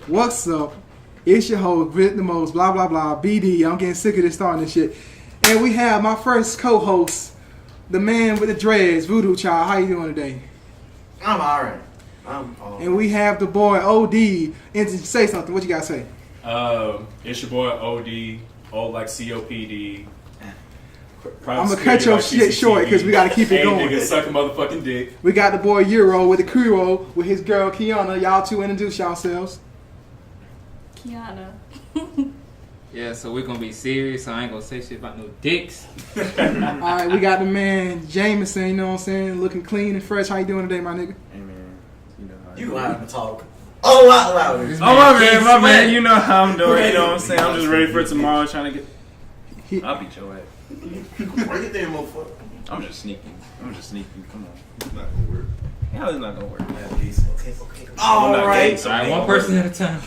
What's up? It's your host, Brit the Most, blah, blah, blah, BD. I'm getting sick of this starting this shit. And we have my first co-host, the man with the dreads, Voodoo Child. How you doing today? I'm alright. And we have the boy, OD. And to say something, what you got to say? It's your boy, OD, old like COPD. I'm going to cut your shit short because we got to keep it going. Nigga, suck a motherfucking dick. We got the boy Euro with the Kuro with his girl Kiana. Y'all two introduce yourselves. Kiana. Yeah, so we're gonna be serious, so I ain't gonna say shit about no dicks. Alright, we got the man Jameson, you know what I'm saying? Looking clean and fresh. How you doing today, my nigga? Hey man, you know how you have to talk a lot louder. My man, you know how I'm doing, you know what I'm saying? I'm just ready for tomorrow, trying to get... I'll beat your ass. Bring it there, motherfucker. I'm just sneaking, come on. It's not gonna work. Hell, it's not gonna work. Okay. Alright. Alright, one person at a time.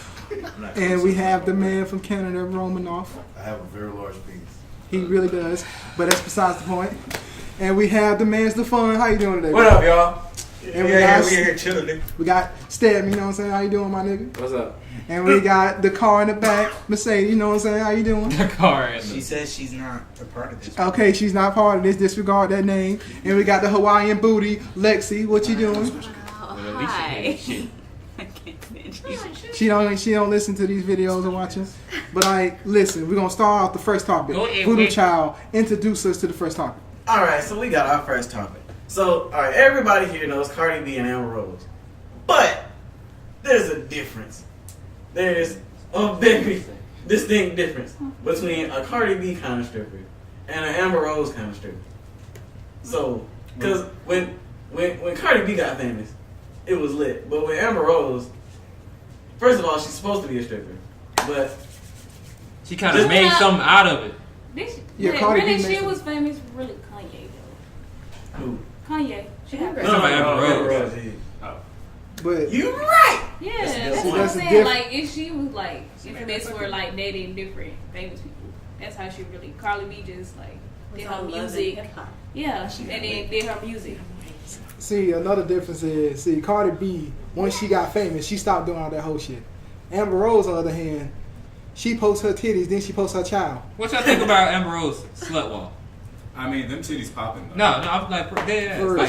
And we have the man from Canada, Romanoff. I have a very large penis. He really does, but that's besides the point. And we have the man's the fun. How you doing today? What up, y'all? And we here chilling. We got Stab, you know what I'm saying? How you doing, my nigga? What's up? And we got the car in the back, Mercedes, you know what I'm saying? How you doing? The car. She says she's not a part of this. Okay, she's not part of this. Disregard that name. And we got the Hawaiian booty, Lexi. What you doing? Hi. I can't She don't listen to these videos or watching. But listen, we're gonna start off the first topic. Voodoo Child, introduce us to the first topic. Alright, so we got our first topic. So, alright, everybody here knows Cardi B and Amber Rose. But there's a difference. There's a very distinct difference between a Cardi B kind of stripper and an Amber Rose kind of stripper. So, because when Cardi B got famous, it was lit. But with Amber Rose, first of all, she's supposed to be a stripper, but she kind of made something out of it. Cardi Really, B she was famous. Really, Kanye though. who? Kanye. She had No, Amber Rose. But You right. Yeah, That's that's the what I'm that's the saying. diff- Like, if she was like, if this were like dating different famous people, that's how she really. Carly B just like did her music. Yeah, and then did her music. see, another difference is, Cardi B, once she got famous, she stopped doing all that whole shit. Amber Rose, on the other hand, she posts her titties, then she posts her child. What y'all think about Amber Rose slut walk? I mean, them titties popping though. No, I'm like,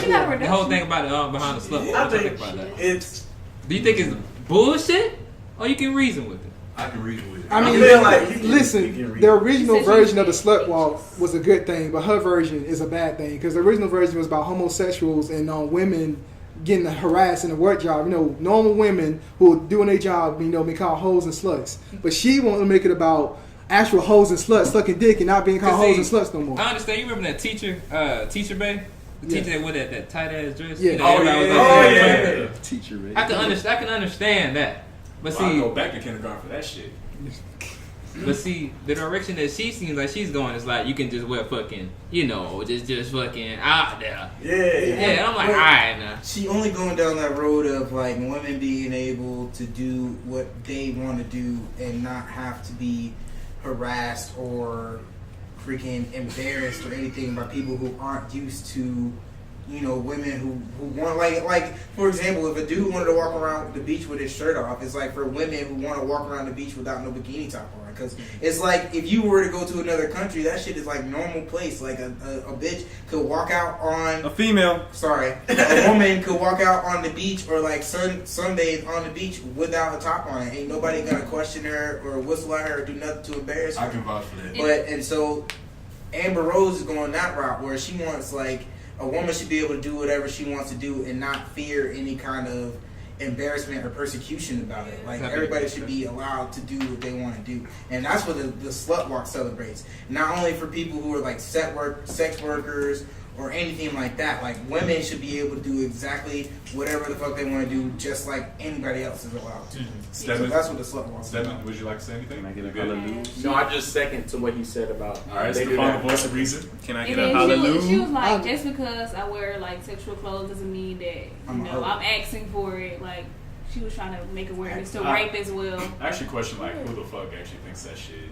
She got the whole thing about behind the slut walk. I What y'all think think about that? it's. Do you think it's bullshit, or you can reason with it? I can reason with it. I mean, feel like you can listen, read the it. original She said version she of the did. slut walk was a good thing, but her version is a bad thing because the original version was about homosexuals and women getting harassed in a work job. You know, normal women who are doing their job, being called hoes and sluts. But she wanted to make it about actual hoes and sluts sucking dick and not being called hoes and sluts no more. I understand. You remember that teacher Bay? The teacher that wore that tight ass dress? Yeah. You know, everybody was like, yeah. Teacher, right? I can understand that. But Well, I see, go back to kindergarten for that shit. But see, the direction that she seems like she's going is like you can just wear fucking, just fucking out there. Yeah. Yeah, I'm like, alright now. She only going down that road of like women being able to do what they want to do and not have to be harassed or freaking embarrassed or anything by people who aren't used to, women who want like for example, if a dude wanted to walk around the beach with his shirt off, it's like for women who want to walk around the beach without no bikini top on. Because it's like if you were to go to another country, that shit is like normal place. Like a bitch could walk out on A female. a woman could walk out on the beach or like sunbathe on the beach without a top on. Ain't nobody gonna question her or whistle at her or do nothing to embarrass her. I can vouch for that. And so Amber Rose is going that route where she wants like a woman should be able to do whatever she wants to do and not fear any kind of embarrassment or persecution about it. Like everybody should be allowed to do what they want to do, and that's what the slut walk celebrates. Not only for people who are like sex workers or anything like that. Like women should be able to do exactly whatever the fuck they want to do, just like anybody else is allowed to. So that's what the slut walk is about. Stedman, would you like to say anything? Can I get a You good? hallelujah? No, I just second to what he said about. All right, they do Stefan, that. the voice of reason. Can I And get a then she was hallelujah? like, just because I wear like sexual clothes doesn't mean that I'm I'm asking for it. Like she was trying to make awareness to rape as well. I actually question like who the fuck actually thinks that shit.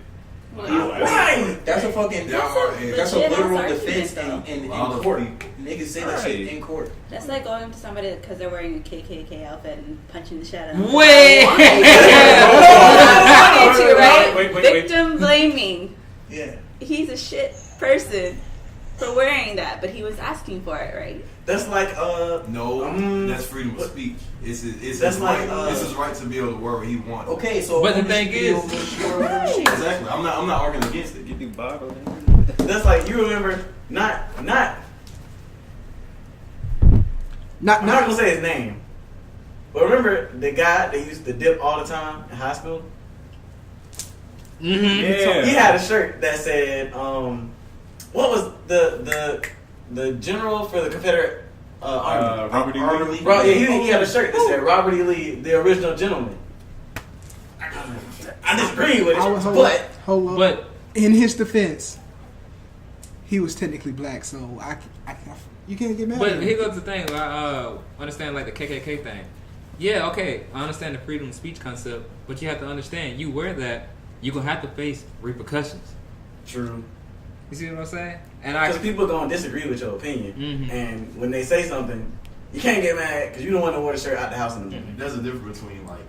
Right. That's a fucking. That's a legit literal argument, defense though. in Lot of court. people. Niggas say that shit in court. That's like going to somebody because they're wearing a KKK outfit and punching the shit out of them. Wait. Right? Victim blaming. Yeah. He's a shit person for wearing that, but he was asking for it, right? That's like No, that's freedom of speech. It's That's his like, right. It's his right to be able to wear what he wants. Okay, so But the thing is, Exactly. I'm not arguing against it. Get the bottle. that's like you remember not I'm not gonna say his name, but remember the guy that used to dip all the time in high school? Mm-hmm. Yeah. He had a shirt that said, what was the general for the Confederate Army? Robert E. Lee. He had a shirt that said Robert E. Lee, the original gentleman. I disagree with I was it, hold up. But In his defense, he was technically black, so you can't get mad. at But him. here goes the thing. I understand like the KKK thing. Yeah, okay. I understand the freedom of speech concept, but you have to understand you wear that, you're gonna have to face repercussions. True. You see what I'm saying? And Because people gonna disagree with your opinion, Mhm. and when they say something, you can't get mad because you don't want to wear the shirt out the house in the morning. There's a difference between like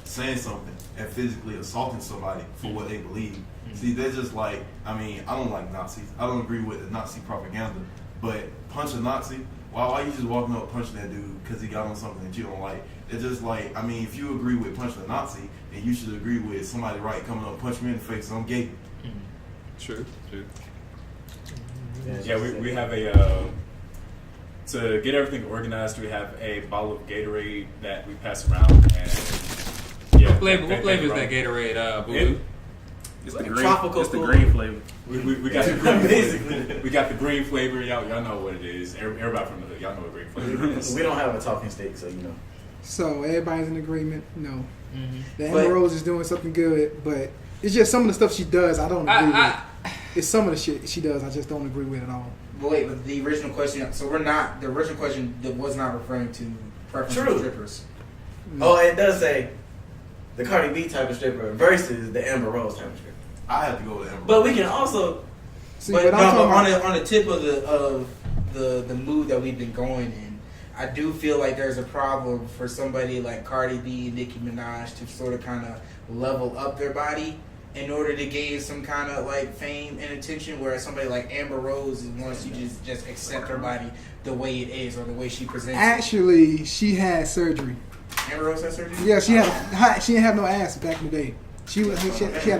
saying something and physically assaulting somebody for what they believe. See, they're just like, I mean, I don't like Nazis. I don't agree with the Nazi propaganda, but punch a Nazi. Why you just walking up punching that dude because he got on something that you don't like? It's just like, I mean, if you agree with punching a Nazi, then you should agree with somebody right coming up punch me in the face. I'm gay. True. Yeah, we have a to get everything organized. We have a bottle of Gatorade that we pass around, and yeah, What flavor is that Gatorade? Blue. It's Like the a green. tropical It's the cool. green flavor. We got the green Basically. flavor. We got the green flavor. Y'all know what it is. Everybody from the hood, y'all know what green flavor is. We don't have a talking stick, so you know. So everybody's in agreement. No, Mm-hmm. the Amber Rose is doing something good, but it's just some of the stuff she does I don't agree with. It's some of the shit she does I just don't agree with at all. But wait, but the original question. So the original question that was not referring to preference True. for strippers. Oh, it does say the Cardi B type of stripper versus the Amber Rose type of stripper. I have to go with Amber. But we can also See, But, I'm talking about- on the tip of the mood that we've been going in, I do feel like there's a problem for somebody like Cardi B and Nicki Minaj to sort of kind of level up their body in order to gain some kind of like fame and attention, whereas somebody like Amber Rose wants you to just accept her body the way it is or the way she presents. Actually, she had surgery. Amber Rose had surgery. Yeah, she didn't have no ass back in the day. She had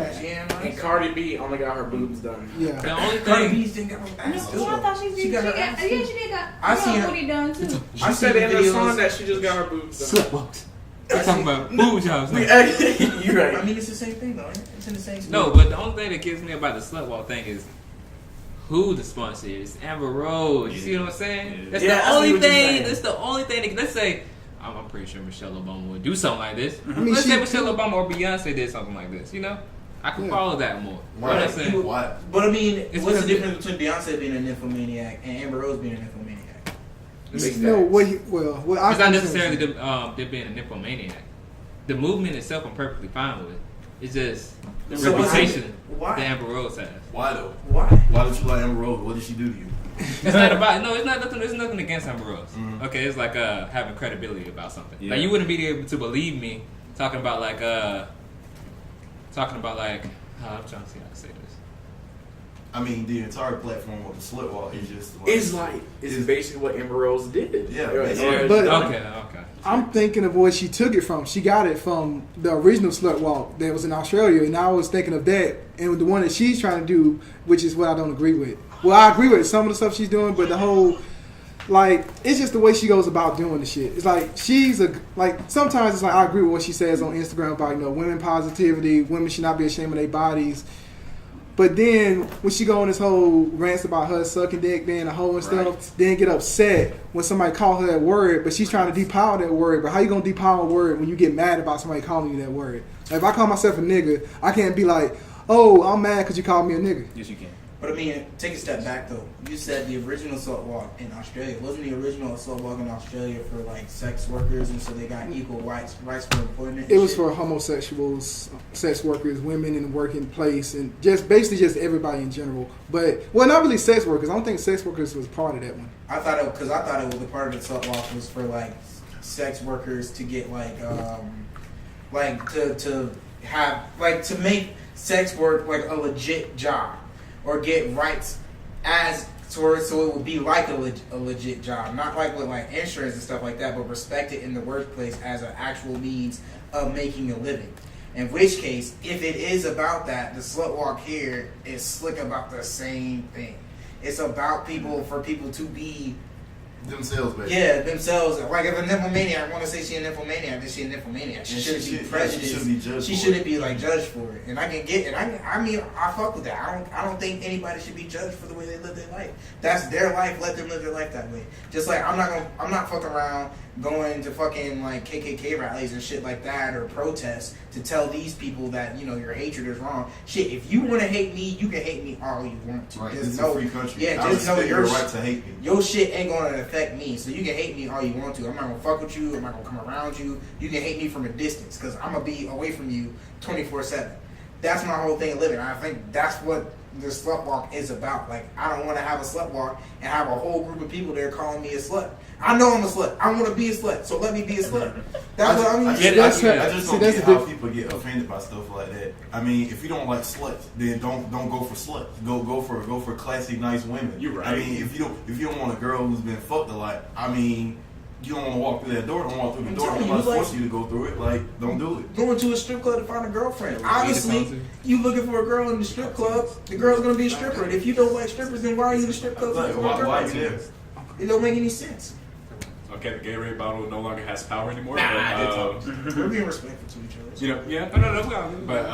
a, And Cardi B only got her boobs done. yeah. The only Cardi thing. B didn't get no ass. No, I thought she got her got, ass. yeah, she did got I seen her- booty done too. She said in the song that she just got her boobs done. Slut I'm talking about boob jobs. you're I right. mean, it's the same thing though. Ain't it? It's in the same. No, but the only thing that gets me about the slut walk thing is who the sponsor is. Amber Rose. You see what I'm saying? That's Yeah, the I see only what you're thing. saying. That's the only thing. That, let's say, I'm pretty sure Michelle Obama would do something like this. I mean, Let's she- say Michelle Obama or Beyonce did something like this. You know, I can Yeah. follow that more. Why? What I'm saying. Why? But I mean, It's what's the because difference between Beyonce being a nymphomaniac and Amber Rose being a nymphomaniac? No, what I It's not necessarily them being a nymphomaniac. The movement itself, I'm perfectly fine with. It's just the So what's reputation why? that Amber Rose has. Why though? Why? Why don't you like Amber Rose? What did she do to you? It's not about no. It's not nothing. There's nothing against Amber Rose. Mhm. Okay, it's like having credibility about something. Yeah. Like you wouldn't be able to believe me talking about like I'm trying to see how to say this. I mean, the entire platform of the slut walk is just It's basically what Amber Rose did. Yeah, Or- basically. or- But- Okay. I'm thinking of where she took it from. She got it from the original slut walk that was in Australia, and I was thinking of that and the one that she's trying to do, which is what I don't agree with. Well, I agree with some of the stuff she's doing, but the whole like it's just the way she goes about doing the shit. It's like sometimes it's like I agree with what she says on Instagram about women positivity, women should not be ashamed of their bodies. But then when she go on this whole rants about her sucking dick, being a hoe and stuff, then get upset when somebody call her that word, but she's trying to depower that word. But how you gonna depower a word when you get mad about somebody calling you that word? Like if I call myself a nigga, I can't be like, oh, I'm mad because you called me a nigga. Yes, you can. But I mean, take a step back though. You said the original slut walk in Australia. Wasn't the original slut walk in Australia for like sex workers, and so they got equal rights for employment? It was for homosexuals, sex workers, women in the working place, and just basically just everybody in general. But well, not really sex workers. I don't think sex workers was part of that one. I thought it was a part of the slut walk was for like sex workers to get to have like to make sex work like a legit job, or get rights as so it would be like a legit job, not like with like insurance and stuff like that, but respect it in the workplace as an actual means of making a living. In which case, if it is about that, the slut walk here is slick about the same thing. It's about people to be themselves, baby. Yeah, themselves. Like if a nymphomaniac want to say she a nymphomaniac, then she a nymphomaniac. She shouldn't be prejudiced. She shouldn't be like judged for it. And I can get it. I mean, I fuck with that. I don't think anybody should be judged for the way they live their life. That's their life. Let them live their life that way. Just like I'm not fucking around going to fucking like KKK rallies and shit like that, or protests to tell these people that, you know, your hatred is wrong. Shit, if you want to hate me, you can hate me all you want to. Right, just it's know, a free country. Yeah, I just know your right to hate me. Your shit ain't gonna affect me, so you can hate me all you want to. I'm not gonna fuck with you. I'm not gonna come around you. You can hate me from a distance, because I'm gonna be away from you 24/7. That's my whole thing of living. I think that's what the slut walk is about. Like, I don't want to have a slut walk and have a whole group of people there calling me a slut. I know I'm a slut. I want to be a slut, so let me be a slut. That's what I mean. I just don't get how people get offended by stuff like that. I mean, if you don't like sluts, then don't go for sluts. Go for classy, nice women. You're right. I mean, if you don't want a girl who's been fucked a lot, I mean, you don't want to walk through that door. Don't walk through the door. I'm not force you to go through it. Like, don't do it. Going to a strip club to find a girlfriend. Obviously, you looking for a girl in the strip club. The girl's gonna be a stripper. And if you don't like strippers, then why are you in the strip club? Why you there? It don't make any sense. Okay, the Gatorade bottle no longer has power anymore. We're being respectful to each other. You know, yeah, no. But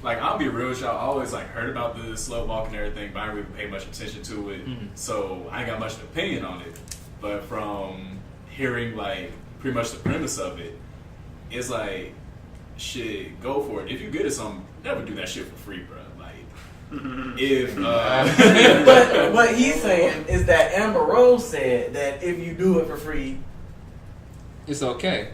like, I'll be real with y'all. I always like heard about the slut walk and everything, but I didn't really pay much attention to it. So I ain't got much opinion on it. But from hearing like pretty much the premise of it, it's like, shit, go for it. If you good at something, never do that shit for free, bro. If but what he's saying is that Amber Rose said that if you do it for free, it's okay.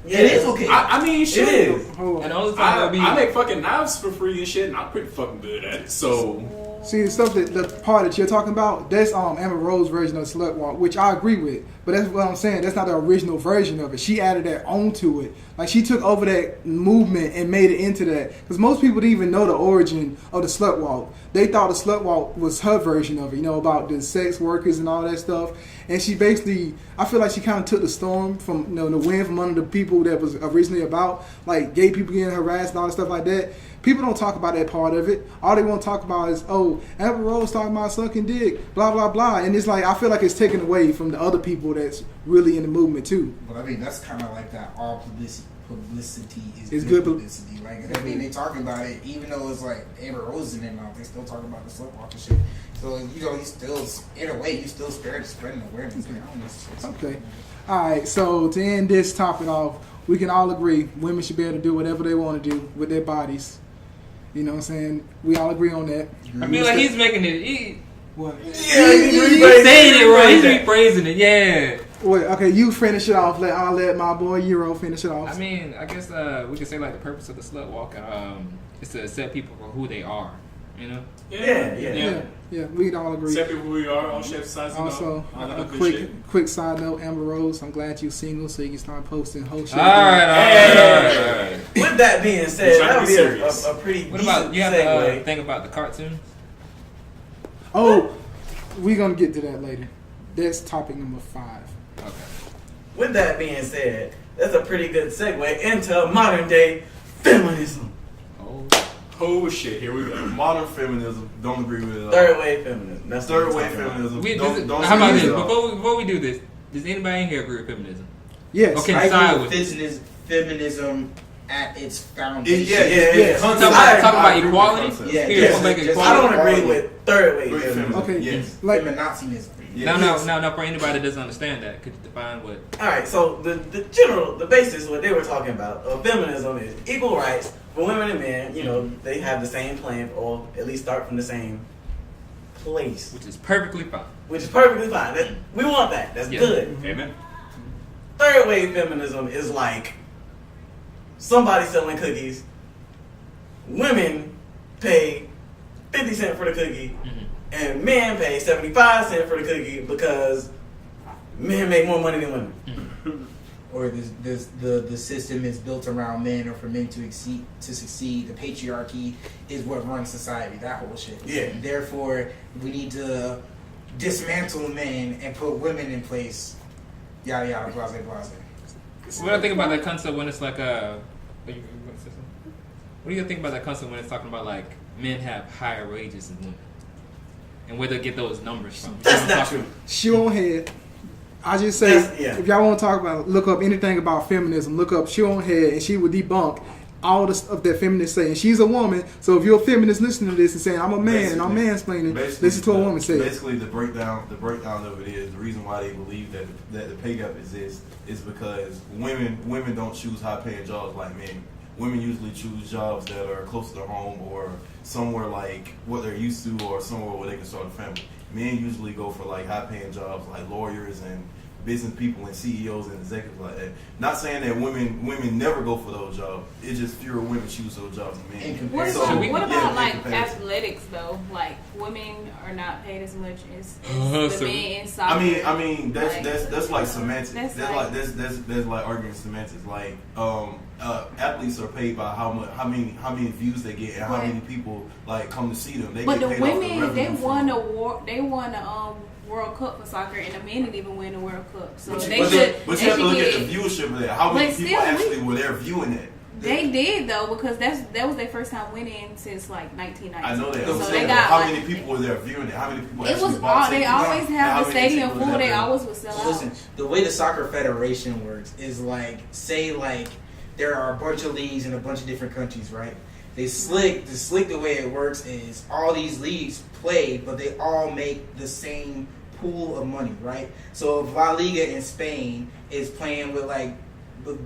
Yeah, it is okay. I mean, shit. It is. And the only time I make fucking knives for free and shit, and I'm pretty fucking good at it. So see, the stuff the part that you're talking about, that's Amber Rose's version of slut walk, which I agree with. But that's what I'm saying. That's not the original version of it. She added that onto it. Like, she took over that movement and made it into that. Because most people didn't even know the origin of the slut walk. They thought the slut walk was her version of it, you know, about the sex workers and all that stuff. And she basically, I feel like she kind of took the storm from, you know, the wind from under the people that was originally about, like gay people getting harassed and all that stuff like that. People don't talk about that part of it. All they want to talk about is, oh, Amber Rose talking about sucking dick, blah, blah, blah. And it's like, I feel like it's taken away from the other people that's really in the movement, too. But I mean, that's kind of like that all publicity is good publicity. Like, I mean, they talking about it, even though it's like Amber Rose in their mouth, they still talking about the slut walk and shit. So, you know, you still, in a way, you still spreading awareness. Like, I don't know. Okay. All right, so to end this topic off, we can all agree women should be able to do whatever they want to do with their bodies. You know what I'm saying? We all agree on that. I mean, like, he's making it. What? Yeah, he's saying it right. He's rephrasing it. Yeah. Wait, okay, you finish it off. I'll let my boy Euro finish it off. I mean, I guess we could say like the purpose of the slut walk is to accept people for who they are. You know? Yeah. We all agree. Accept people who we are. All shit sizes. Also, a quick side note, Amber Rose, I'm glad you're single, so you can start posting whole shit. All right. With that being said, that would be a pretty what decent about you have segue. to think about the cartoon? Oh, we're gonna get to that later. That's topic number 5. Okay. With that being said, that's a pretty good segue into modern day feminism. Oh shit! Here we go. Modern feminism. Don't agree with it. Third wave feminism. That's third wave feminism. How about this? Before we do this, does anybody in here agree with feminism? Yes. Okay, I agree with feminism at its foundation. Yeah. Talk about equality. I don't agree with third wave feminism. Okay. Yes. Like Feminazism. Yeah. No. For anybody that doesn't understand that, could you define what? All right, so the basis, what they were talking about of feminism is equal rights for women and men. You know, they have the same plan, or at least start from the same place, Which is perfectly fine. which is perfectly fine. We want that. That's good. Amen. Third wave feminism is like somebody selling cookies. Women pay 50 cents for the cookie, and men pay 75 cents for the cookie because men make more money than women. Or the system is built around men, or for men to succeed. The patriarchy is what runs society. That whole shit. Yeah. Therefore, we need to dismantle men and put women in place. Yada yada, blase blase. What do you think about that concept when it's like what do you think about that concept when it's talking about like men have higher wages than women, and where they get those numbers from? That's not true. Shoe on head. I just say, if y'all want to talk about, look up anything about feminism, look up Shoe on Head, and she would debunk all the stuff that feminists say. And she's a woman, so if you're a feminist listening to this and saying, I'm a man and I'm mansplaining, listen to a woman say it. Basically, the breakdown of it is the reason why they believe that the pay gap exists is because women don't choose high paying jobs like men. Women usually choose jobs that are close to their home or somewhere like what they're used to, or somewhere where they can start a family. Men usually go for like high paying jobs like lawyers and business people and CEOs and executives like that. Not saying that women never go for those jobs. It's just fewer women choose those jobs than men. What about like athletics though? Like women are not paid as much as the men in soccer. I mean that's like semantics. That's like arguing semantics. Like athletes are paid by how many views they get and how many people like come to see them. They but get the paid women, off the they won revenue they won a World Cup for soccer, and the men didn't even win the World Cup. So but they you should. have to look at the viewership of that. How many people actually were there viewing it? They did though, because that was their first time winning since like 1990. I know that. So they got how many people were there viewing it? How many people actually bought tickets? They always have the stadium full. They always would sell out. Listen, the way the soccer federation works is like, say like there are a bunch of leagues in a bunch of different countries, right? The slick the way it works is all these leagues play, but they all make the same pool of money, right? So if La Liga in Spain is playing with like the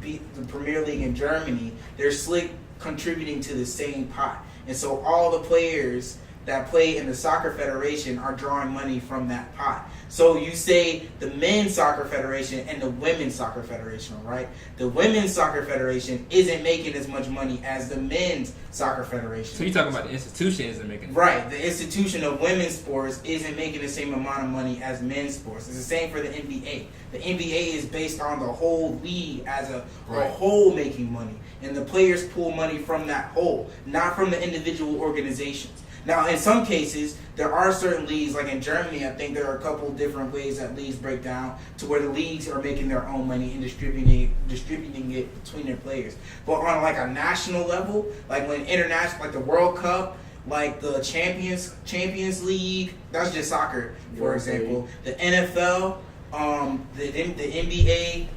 Premier League in Germany, they're slick contributing to the same pot, and so all the players that play in the soccer federation are drawing money from that pot. So you say the men's soccer federation and the women's soccer federation, right? The women's soccer federation isn't making as much money as the men's soccer federation. So you're talking about the institution isn't making right? The institution of women's sports isn't making the same amount of money as men's sports. It's the same for the NBA. The NBA is based on the whole league as a whole making money, and the players pull money from that whole, not from the individual organizations. Now, in some cases, there are certain leagues, like in Germany, I think there are a couple different ways that leagues break down to where the leagues are making their own money and distributing it between their players. But on like a national level, like when international, like the World Cup, like the Champions League, that's just soccer, for example. The NFL, the NBA,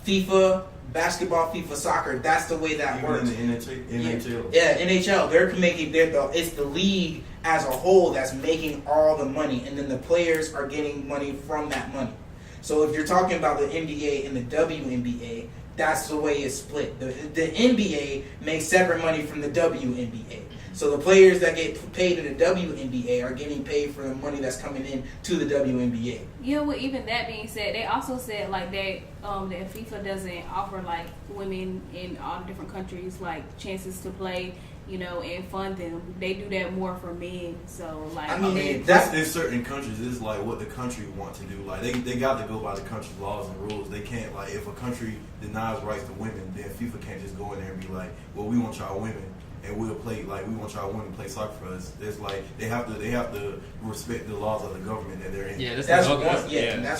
FIFA. Basketball, FIFA, soccer, that's the way that works. In the NHL. Yeah, NHL. It's the league as a whole that's making all the money, and then the players are getting money from that money. So if you're talking about the NBA and the WNBA, that's the way it's split. The NBA makes separate money from the WNBA. So the players that get paid in the WNBA are getting paid for the money that's coming in to the WNBA. Yeah, well, even that being said, they also said like that FIFA doesn't offer like women in all the different countries like chances to play, you know, and fund them. They do that more for men. So like, I mean, that's in certain countries. It's like what the country want to do. Like they got to go by the country's laws and rules. They can't like if a country denies rights to women, then FIFA can't just go in there and be like, well, we want y'all women. And we'll play like we want y'all women to play soccer for us. It's like they have to respect the laws of the government that they're in. Yeah, that's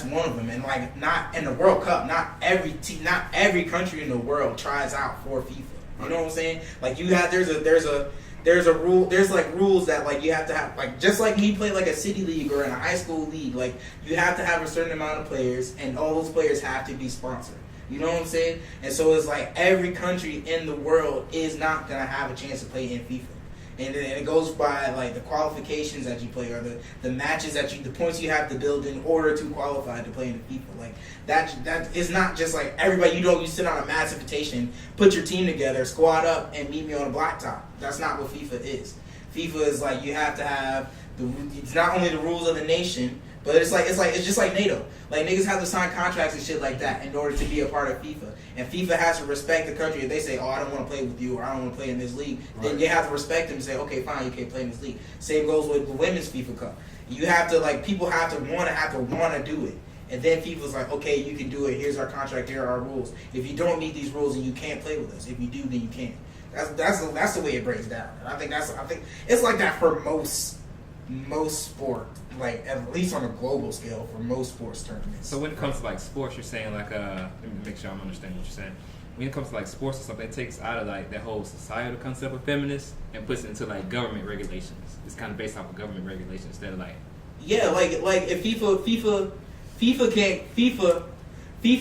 one of them. And like not in the World Cup, not every country in the world tries out for FIFA. You know what I'm saying? Like you have there's a rule. There's like rules that like you have to have, like just like when you play like a city league or in a high school league, like you have to have a certain amount of players, and all those players have to be sponsored. You know what I'm saying? And so it's like every country in the world is not going to have a chance to play in FIFA. And it goes by like the qualifications that you play, or the matches that the points you have to build in order to qualify to play in the FIFA. Like that is not just like everybody. You sit on a mass invitation, put your team together, squad up, and meet me on a blacktop. That's not what FIFA is. FIFA is like you have to have it's not only the rules of the nation, but it's just like NATO. Like niggas have to sign contracts and shit like that in order to be a part of FIFA. And FIFA has to respect the country. If they say, "Oh, I don't want to play with you," or "I don't want to play in this league," then you have to respect them and say, "Okay, fine, you can't play in this league." Same goes with the women's FIFA Cup. You have to people have to want to do it. And then FIFA's like, "Okay, you can do it. Here's our contract. Here are our rules. If you don't meet these rules, then you can't play with us. If you do, then you can." That's the way it breaks down. And I think it's like that for most sport, like at least on a global scale for most sports tournaments. So when it comes to like sports, you're saying like let me make sure I'm understanding what you're saying. When it comes to like sports or something, it takes out of like that whole societal concept of feminist and puts it into like government regulations. It's kind of based off of government regulations instead of like like if FIFA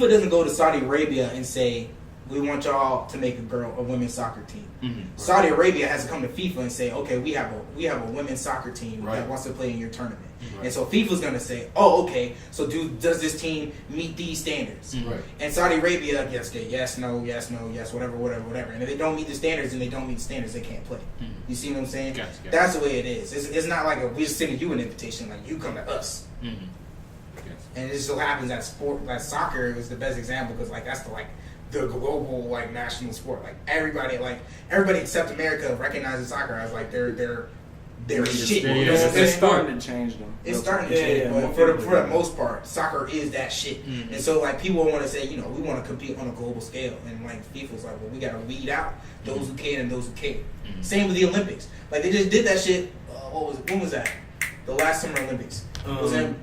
doesn't go to Saudi Arabia and say, "We want y'all to make a women's soccer team." Mm-hmm. Saudi Arabia has to come to FIFA and say, "Okay, we have a women's soccer team that wants to play in your tournament." Right. And so FIFA's going to say, "Oh, okay. So does this team meet these standards?" Mm-hmm. Right. And Saudi Arabia, yes, no, whatever. And if they don't meet the standards, and they don't meet the standards, they can't play. Mm-hmm. You see what I'm saying? Gotcha. That's the way it is. It's not like we're just sending you an invitation, like you come to us. mm-hmm. And it just so happens that soccer is the best example because like that's the global like national sport. Like everybody except America recognizes soccer as like their shit. You know what I'm It's saying? starting to change them. It's starting to change, but for the most part, soccer is that shit. Mm-hmm. And so like people want to say, we want to compete on a global scale, and like FIFA's like, well, we got to weed out those who can and those who can't. Mm-hmm. Same with the Olympics. Like they just did that shit. When was that? The last Summer Olympics was in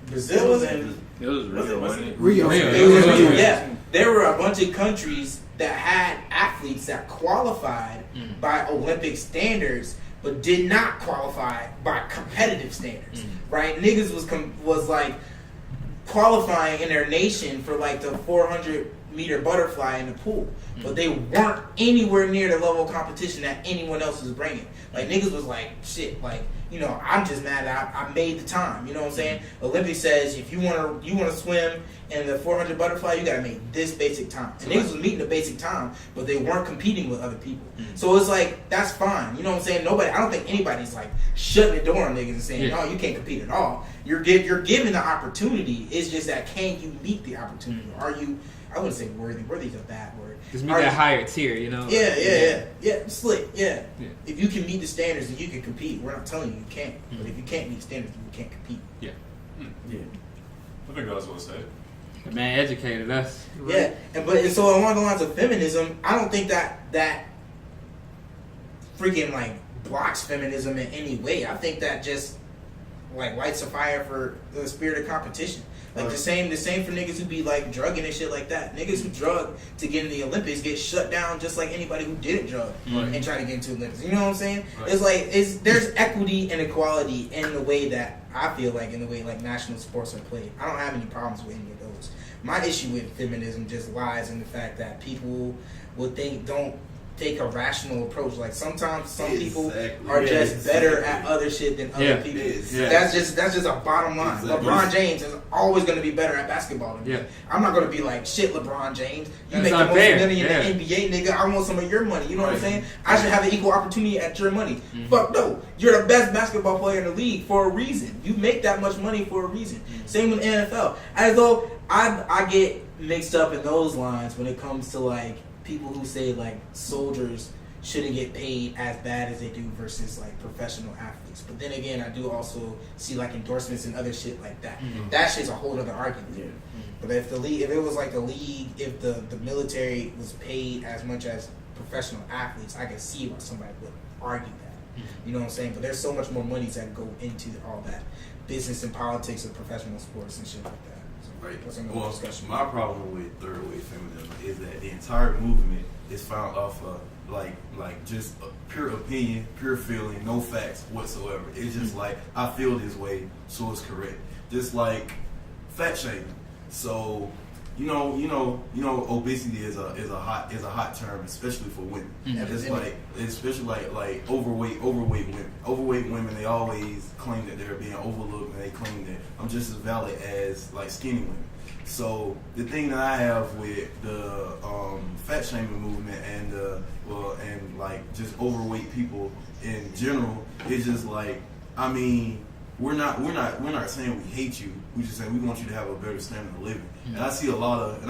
Brazil. Was in It was Rio, wasn't it? Rio. It was Rio. Yeah, there were a bunch of countries that had athletes that qualified by Olympic standards, but did not qualify by competitive standards. Right? Niggas was like qualifying in their nation for like the 400-meter butterfly in the pool, but they weren't anywhere near the level of competition that anyone else was bringing. Like niggas was like, shit, like, I'm just mad that I made the time. You know what I'm saying? Olympics says if you want to swim in the 400 butterfly, you got to make this basic time. And niggas was meeting the basic time, but they weren't competing with other people. So it's like, that's fine. You know what I'm saying? I don't think anybody's like shutting the door on niggas and saying, no, you can't compete at all. You're given the opportunity. It's just that, can you meet the opportunity? Are you, I wouldn't say worthy. Worthy is a bad word. Just meet that higher tier, Yeah, slick, yeah. Yeah. If you can meet the standards, then you can compete. We're not telling you can't, but if you can't meet the standards, then you can't compete. Yeah. I think that's what it said. The man educated us. Yeah, and so along the lines of feminism, I don't think that freaking like blocks feminism in any way. I think that just like lights a fire for the spirit of competition. Like the same for niggas who be like drugging and shit like that. Niggas who drug to get in the Olympics get shut down just like anybody who didn't drug and try to get into the Olympics. You know what I'm saying? Right. It's like there's equity and equality in the way that I feel like in the way like national sports are played. I don't have any problems with any of those. My issue with feminism just lies in the fact that people would don't take a rational approach. Like sometimes some people are just better at other shit than other people. That's just a bottom line. Exactly. LeBron James is always going to be better at basketball than me. Yeah. I'm not going to be like, shit, LeBron James, you That's make the not most fair. money in the NBA, nigga. I want some of your money. You know what I'm saying? I should have an equal opportunity at your money. Fuck no. You're the best basketball player in the league for a reason. You make that much money for a reason. Same with NFL. As though I get mixed up in those lines when it comes to like people who say like soldiers shouldn't get paid as bad as they do versus like professional athletes. But then again, I do also see like endorsements and other shit like that. That shit's a whole other argument. But if it was like the league, if the military was paid as much as professional athletes, I could see why somebody would argue that. You know what I'm saying? But there's so much more money that go into all that business and politics of professional sports and shit like that. Right. That's another discussion. My problem with third wave feminism is that the entire movement is found off of like just a pure opinion, pure feeling, no facts whatsoever. It's just like, I feel this way, so it's correct. Just like fat shaming. So obesity is a hot term, especially for women. It's like, especially like overweight women. Overweight women, they always claim that they're being overlooked, and they claim that I'm just as valid as like skinny women. So the thing that I have with the fat shaming movement and like just overweight people in general is just like, I mean, we're not saying we hate you. We're just saying we want you to have a better standard of living. And I see a lot of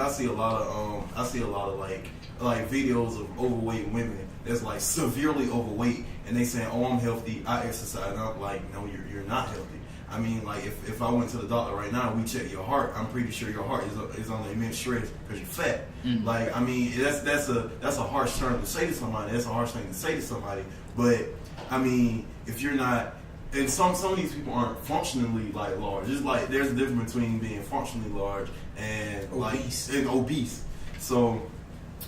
like videos of overweight women that's like severely overweight, and they saying, "Oh, I'm healthy, I exercise." And I'm like, "No, you're not healthy." I mean, like if I went to the doctor right now, we check your heart. I'm pretty sure your heart is on the immense stress because you're fat. Like, I mean, that's a harsh term to say to somebody. That's a harsh thing to say to somebody. But I mean, if you're not, and some of these people aren't functionally like large. It's like there's a difference between being functionally large and obese. So,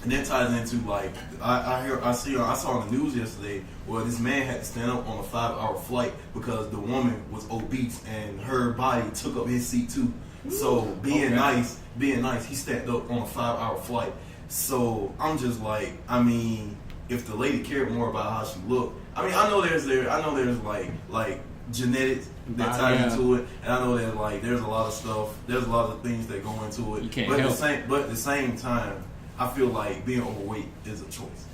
and that ties into like I saw on the news yesterday where this man had to stand up on a 5-hour flight because the woman was obese and her body took up his seat too. So being nice, he stepped up on a 5-hour flight. So I'm just like, I mean, if the lady cared more about how she looked, I mean, I know there's like genetics that ties into it, and I know that like there's a lot of stuff, there's a lot of things that go into it. You can't but help. at the same time, I feel like being overweight is a choice.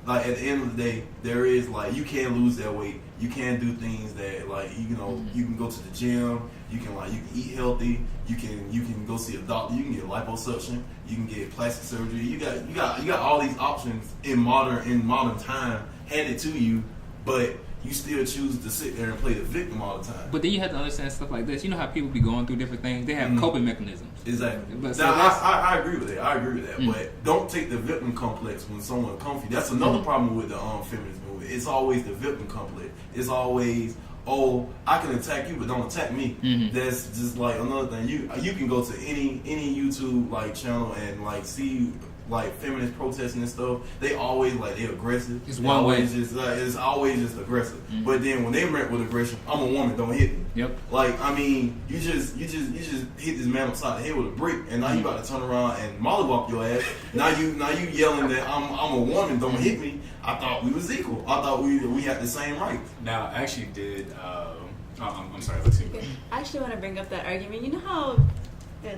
Like at the end of the day, there is like you can lose that weight. You can do things that like you can go to the gym. You can eat healthy. You can go see a doctor. You can get liposuction. You can get plastic surgery. You got all these options in modern time handed to you, but you still choose to sit there and play the victim all the time. But then you have to understand stuff like this. You know how people be going through different things. They have coping mechanisms. Exactly. But now, I agree with that. But don't take the victim complex when someone comes for you. That's another problem with the feminist movement. It's always the victim complex. It's always, oh, I can attack you, but don't attack me. That's just like another thing. You can go to any YouTube like channel and like see like feminist protesting and stuff. They always like they're aggressive. It's one way. It's always just aggressive. But then when they rant with aggression, I'm a woman, don't hit me. Yep. Like, I mean, you just hit this man upside the head with a brick, and now you about to turn around and mollywop your ass. Now you yelling that I'm a woman, don't hit me. I thought we was equal. I thought we had the same rights. Now, I actually did. I'm sorry, let's see. I actually want to bring up that argument. You know how,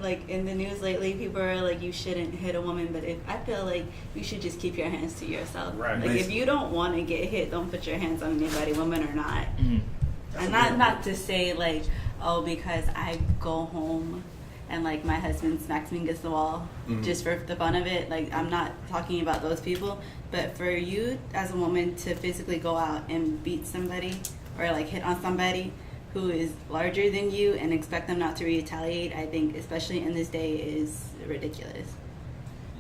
like in the news lately, people are like, you shouldn't hit a woman, but I feel like you should just keep your hands to yourself. Right. Like if you don't want to get hit, don't put your hands on anybody, woman or not. And not to say like, oh, because I go home and like my husband smacks me against the wall just for the fun of it. Like I'm not talking about those people, but for you as a woman to physically go out and beat somebody or like hit on somebody who is larger than you and expect them not to retaliate, I think especially in this day is ridiculous.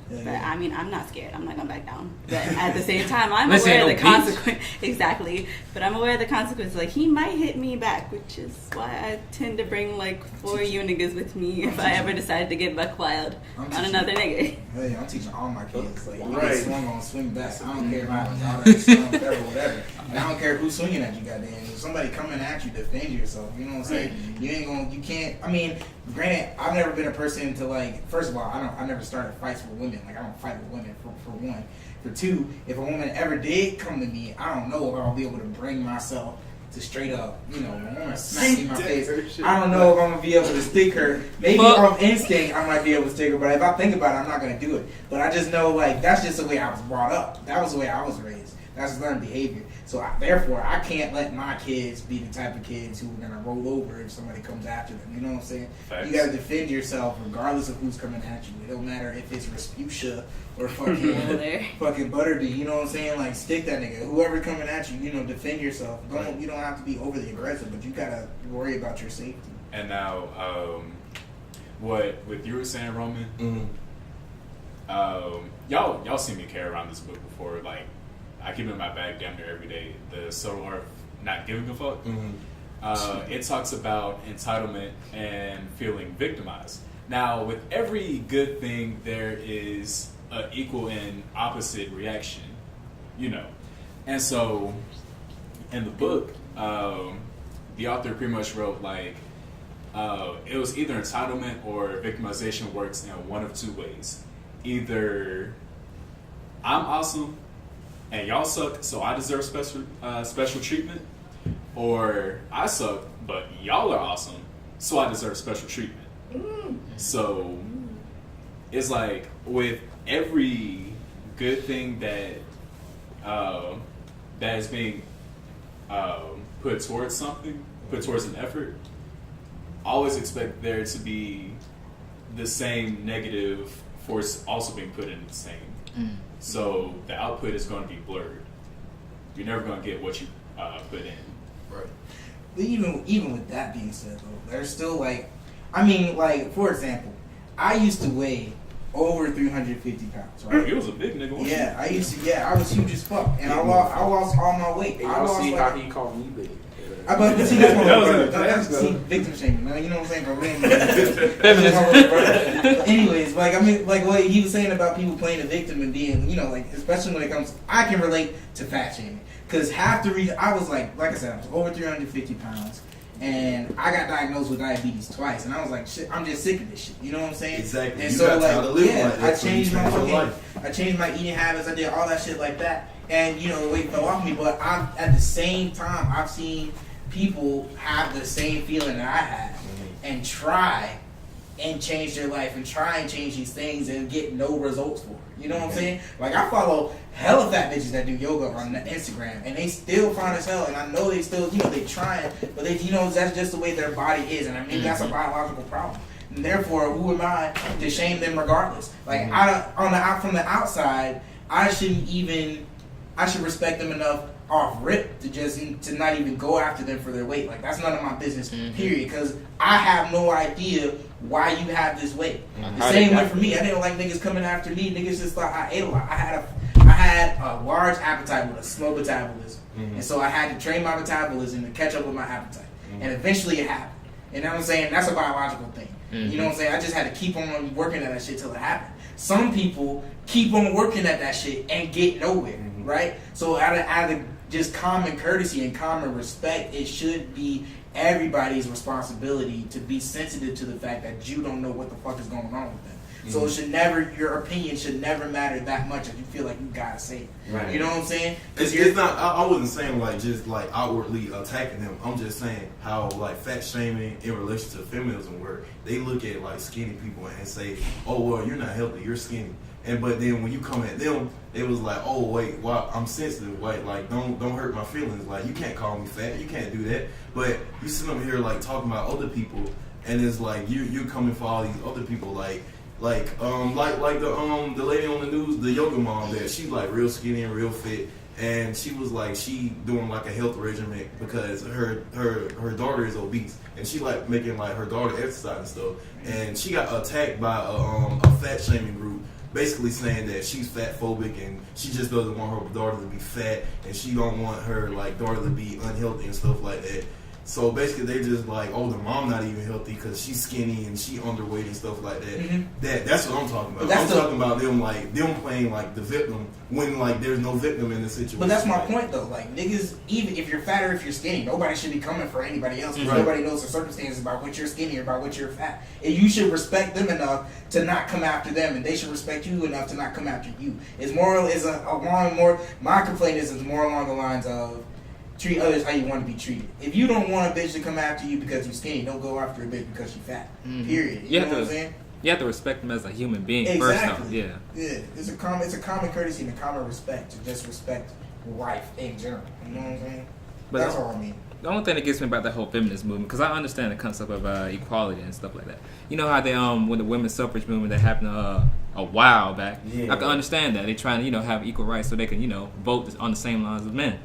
But I mean, I'm not scared. I'm not gonna back down. But at the same time, I'm aware of the consequence. Exactly. But I'm aware of the consequence. Like he might hit me back, which is why I tend to bring like 4 niggas with me if I ever decide to get buck wild on another nigga. Hey, I'm teaching all my kids. Like, you Right. get swung on, swing back. I don't care about all that swing, whatever. And I don't care who's swinging at you, goddamn. If somebody coming at you, defend yourself. You know what I'm saying? You can't. I mean, granted, I've never been a person to like. First of all, I never started fights with women. Like I don't fight with women for one. For two, if a woman ever did come to me, I don't know if I'll be able to bring myself to straight up, a woman smack me in my face. I don't know if I'm gonna be able to stick her. Maybe off instinct I might be able to stick her, but if I think about it, I'm not gonna do it. But I just know like that's just the way I was brought up. That was the way I was raised. That's learned behavior. So therefore, I can't let my kids be the type of kids who are gonna roll over if somebody comes after them. You know what I'm saying? Facts. You gotta defend yourself regardless of who's coming at you. It don't matter if it's Rasputia or fucking Butterby. You know what I'm saying? Like stick that nigga. Whoever coming at you, defend yourself. You don't have to be overly aggressive, but you gotta worry about your safety. And now, what you were saying, Roman? Y'all seen me carry around this book before, like. I keep it in my bag damn near every day. The Subtle Art of Not Giving a Fuck. It talks about entitlement and feeling victimized. Now, with every good thing, there is an equal and opposite reaction, And so, in the book, the author pretty much wrote like, it was either entitlement or victimization works in one of two ways. Either I'm awesome and y'all suck, so I deserve special treatment, or I suck but y'all are awesome, so I deserve special treatment. So it's like with every good thing that that is being put towards something, put towards an effort, always expect there to be the same negative force also being put in the same. So the output is going to be blurred. You're never going to get what you put in. Right. But even with that being said, though, there's still like, I mean, like for example, I used to weigh over 350 pounds, right? He was a big nigga. Wasn't Yeah, I used to. Yeah, I was huge as fuck, and I lost all my weight. And I y'all lost see like, how he called me big. But see, that's That was in the that's past, though. see, victim shaming. You know what I'm saying? But But anyways, like I mean, like what he was saying about people playing a victim and being, you know, like especially when it comes, I can relate to fat shaming because half the reason I was like I said, I was over 350 pounds. And I got diagnosed with diabetes twice, and I was like, "Shit, I'm just sick of this shit." You know what I'm saying? Exactly. And You so, got like, time to live yeah, like that, I so you changed my change your fucking, life. I changed my eating habits. I did all that shit like that, and you know, the weight fell off me. But at the same time, I've seen people have the same feeling that I had, and try and change their life, and try and change these things, and get no results for it. You know what I'm saying? Like I follow hella fat bitches that do yoga on Instagram, and they still fine as hell, and I know they still, you know, they trying, but they, you know, that's just the way their body is, and I mean that's a biological problem. And therefore, who am I to shame them regardless? Like from the outside, I should respect them enough off rip to not even go after them for their weight. Like that's none of my business. Period. Because I have no idea why you have this weight. The same way for me. I didn't like niggas coming after me. Niggas just thought I ate a lot. I had a large appetite with a slow metabolism, and so I had to train my metabolism to catch up with my appetite. And eventually it happened. And you know what I'm saying? That's a biological thing. You know what I'm saying? I just had to keep on working at that shit till it happened. Some people keep on working at that shit and get nowhere, right? So out of just common courtesy and common respect, it should be everybody's responsibility to be sensitive to the fact that you don't know what the fuck is going on with them. So it should never, your opinion should never matter that much if you feel like you gotta say it. Right. You know what I'm saying? It's not. I wasn't saying like just like outwardly attacking them. I'm just saying how like fat shaming in relation to feminism work. They look at like skinny people and say, "Oh well, you're not healthy. You're skinny." But then when you come at them, it was like, "Oh wait, well I'm sensitive. Like don't hurt my feelings. Like you can't call me fat. You can't do that." But you sit over here like talking about other people, and it's like you're coming for all these other people like the lady on the news, the yoga mom there, she's like real skinny and real fit, and she was like she doing like a health regimen because her daughter is obese, and she like making like her daughter exercise and stuff, and she got attacked by a fat shaming group, basically saying that she's fat phobic and she just doesn't want her daughter to be fat, and she don't want her like daughter to be unhealthy and stuff like that. So basically, they just like, oh, the mom not even healthy because she's skinny and she underweight and stuff like that. That's what I'm talking about. I'm talking about them playing like the victim when like there's no victim in the situation. But that's my point though. Like niggas, even if you're fat or if you're skinny, nobody should be coming for anybody else because nobody knows the circumstances about what you're skinny or about what you're fat. And you should respect them enough to not come after them, and they should respect you enough to not come after you. My complaint is more along the lines of treat others how you want to be treated. If you don't want a bitch to come after you because you're skinny, don't go after a bitch because she's fat. Period. You know what I'm saying? You have to respect them as a human being first. Exactly. Yeah. Yeah. It's a common courtesy and a common respect to just respect life in general. You know what I'm saying? But that's all I mean. The only thing that gets me about that whole feminist movement, because I understand the concept of equality and stuff like that. You know how they with the women's suffrage movement that happened a while back. Yeah. I can understand that they trying to have equal rights so they can vote on the same lines as men.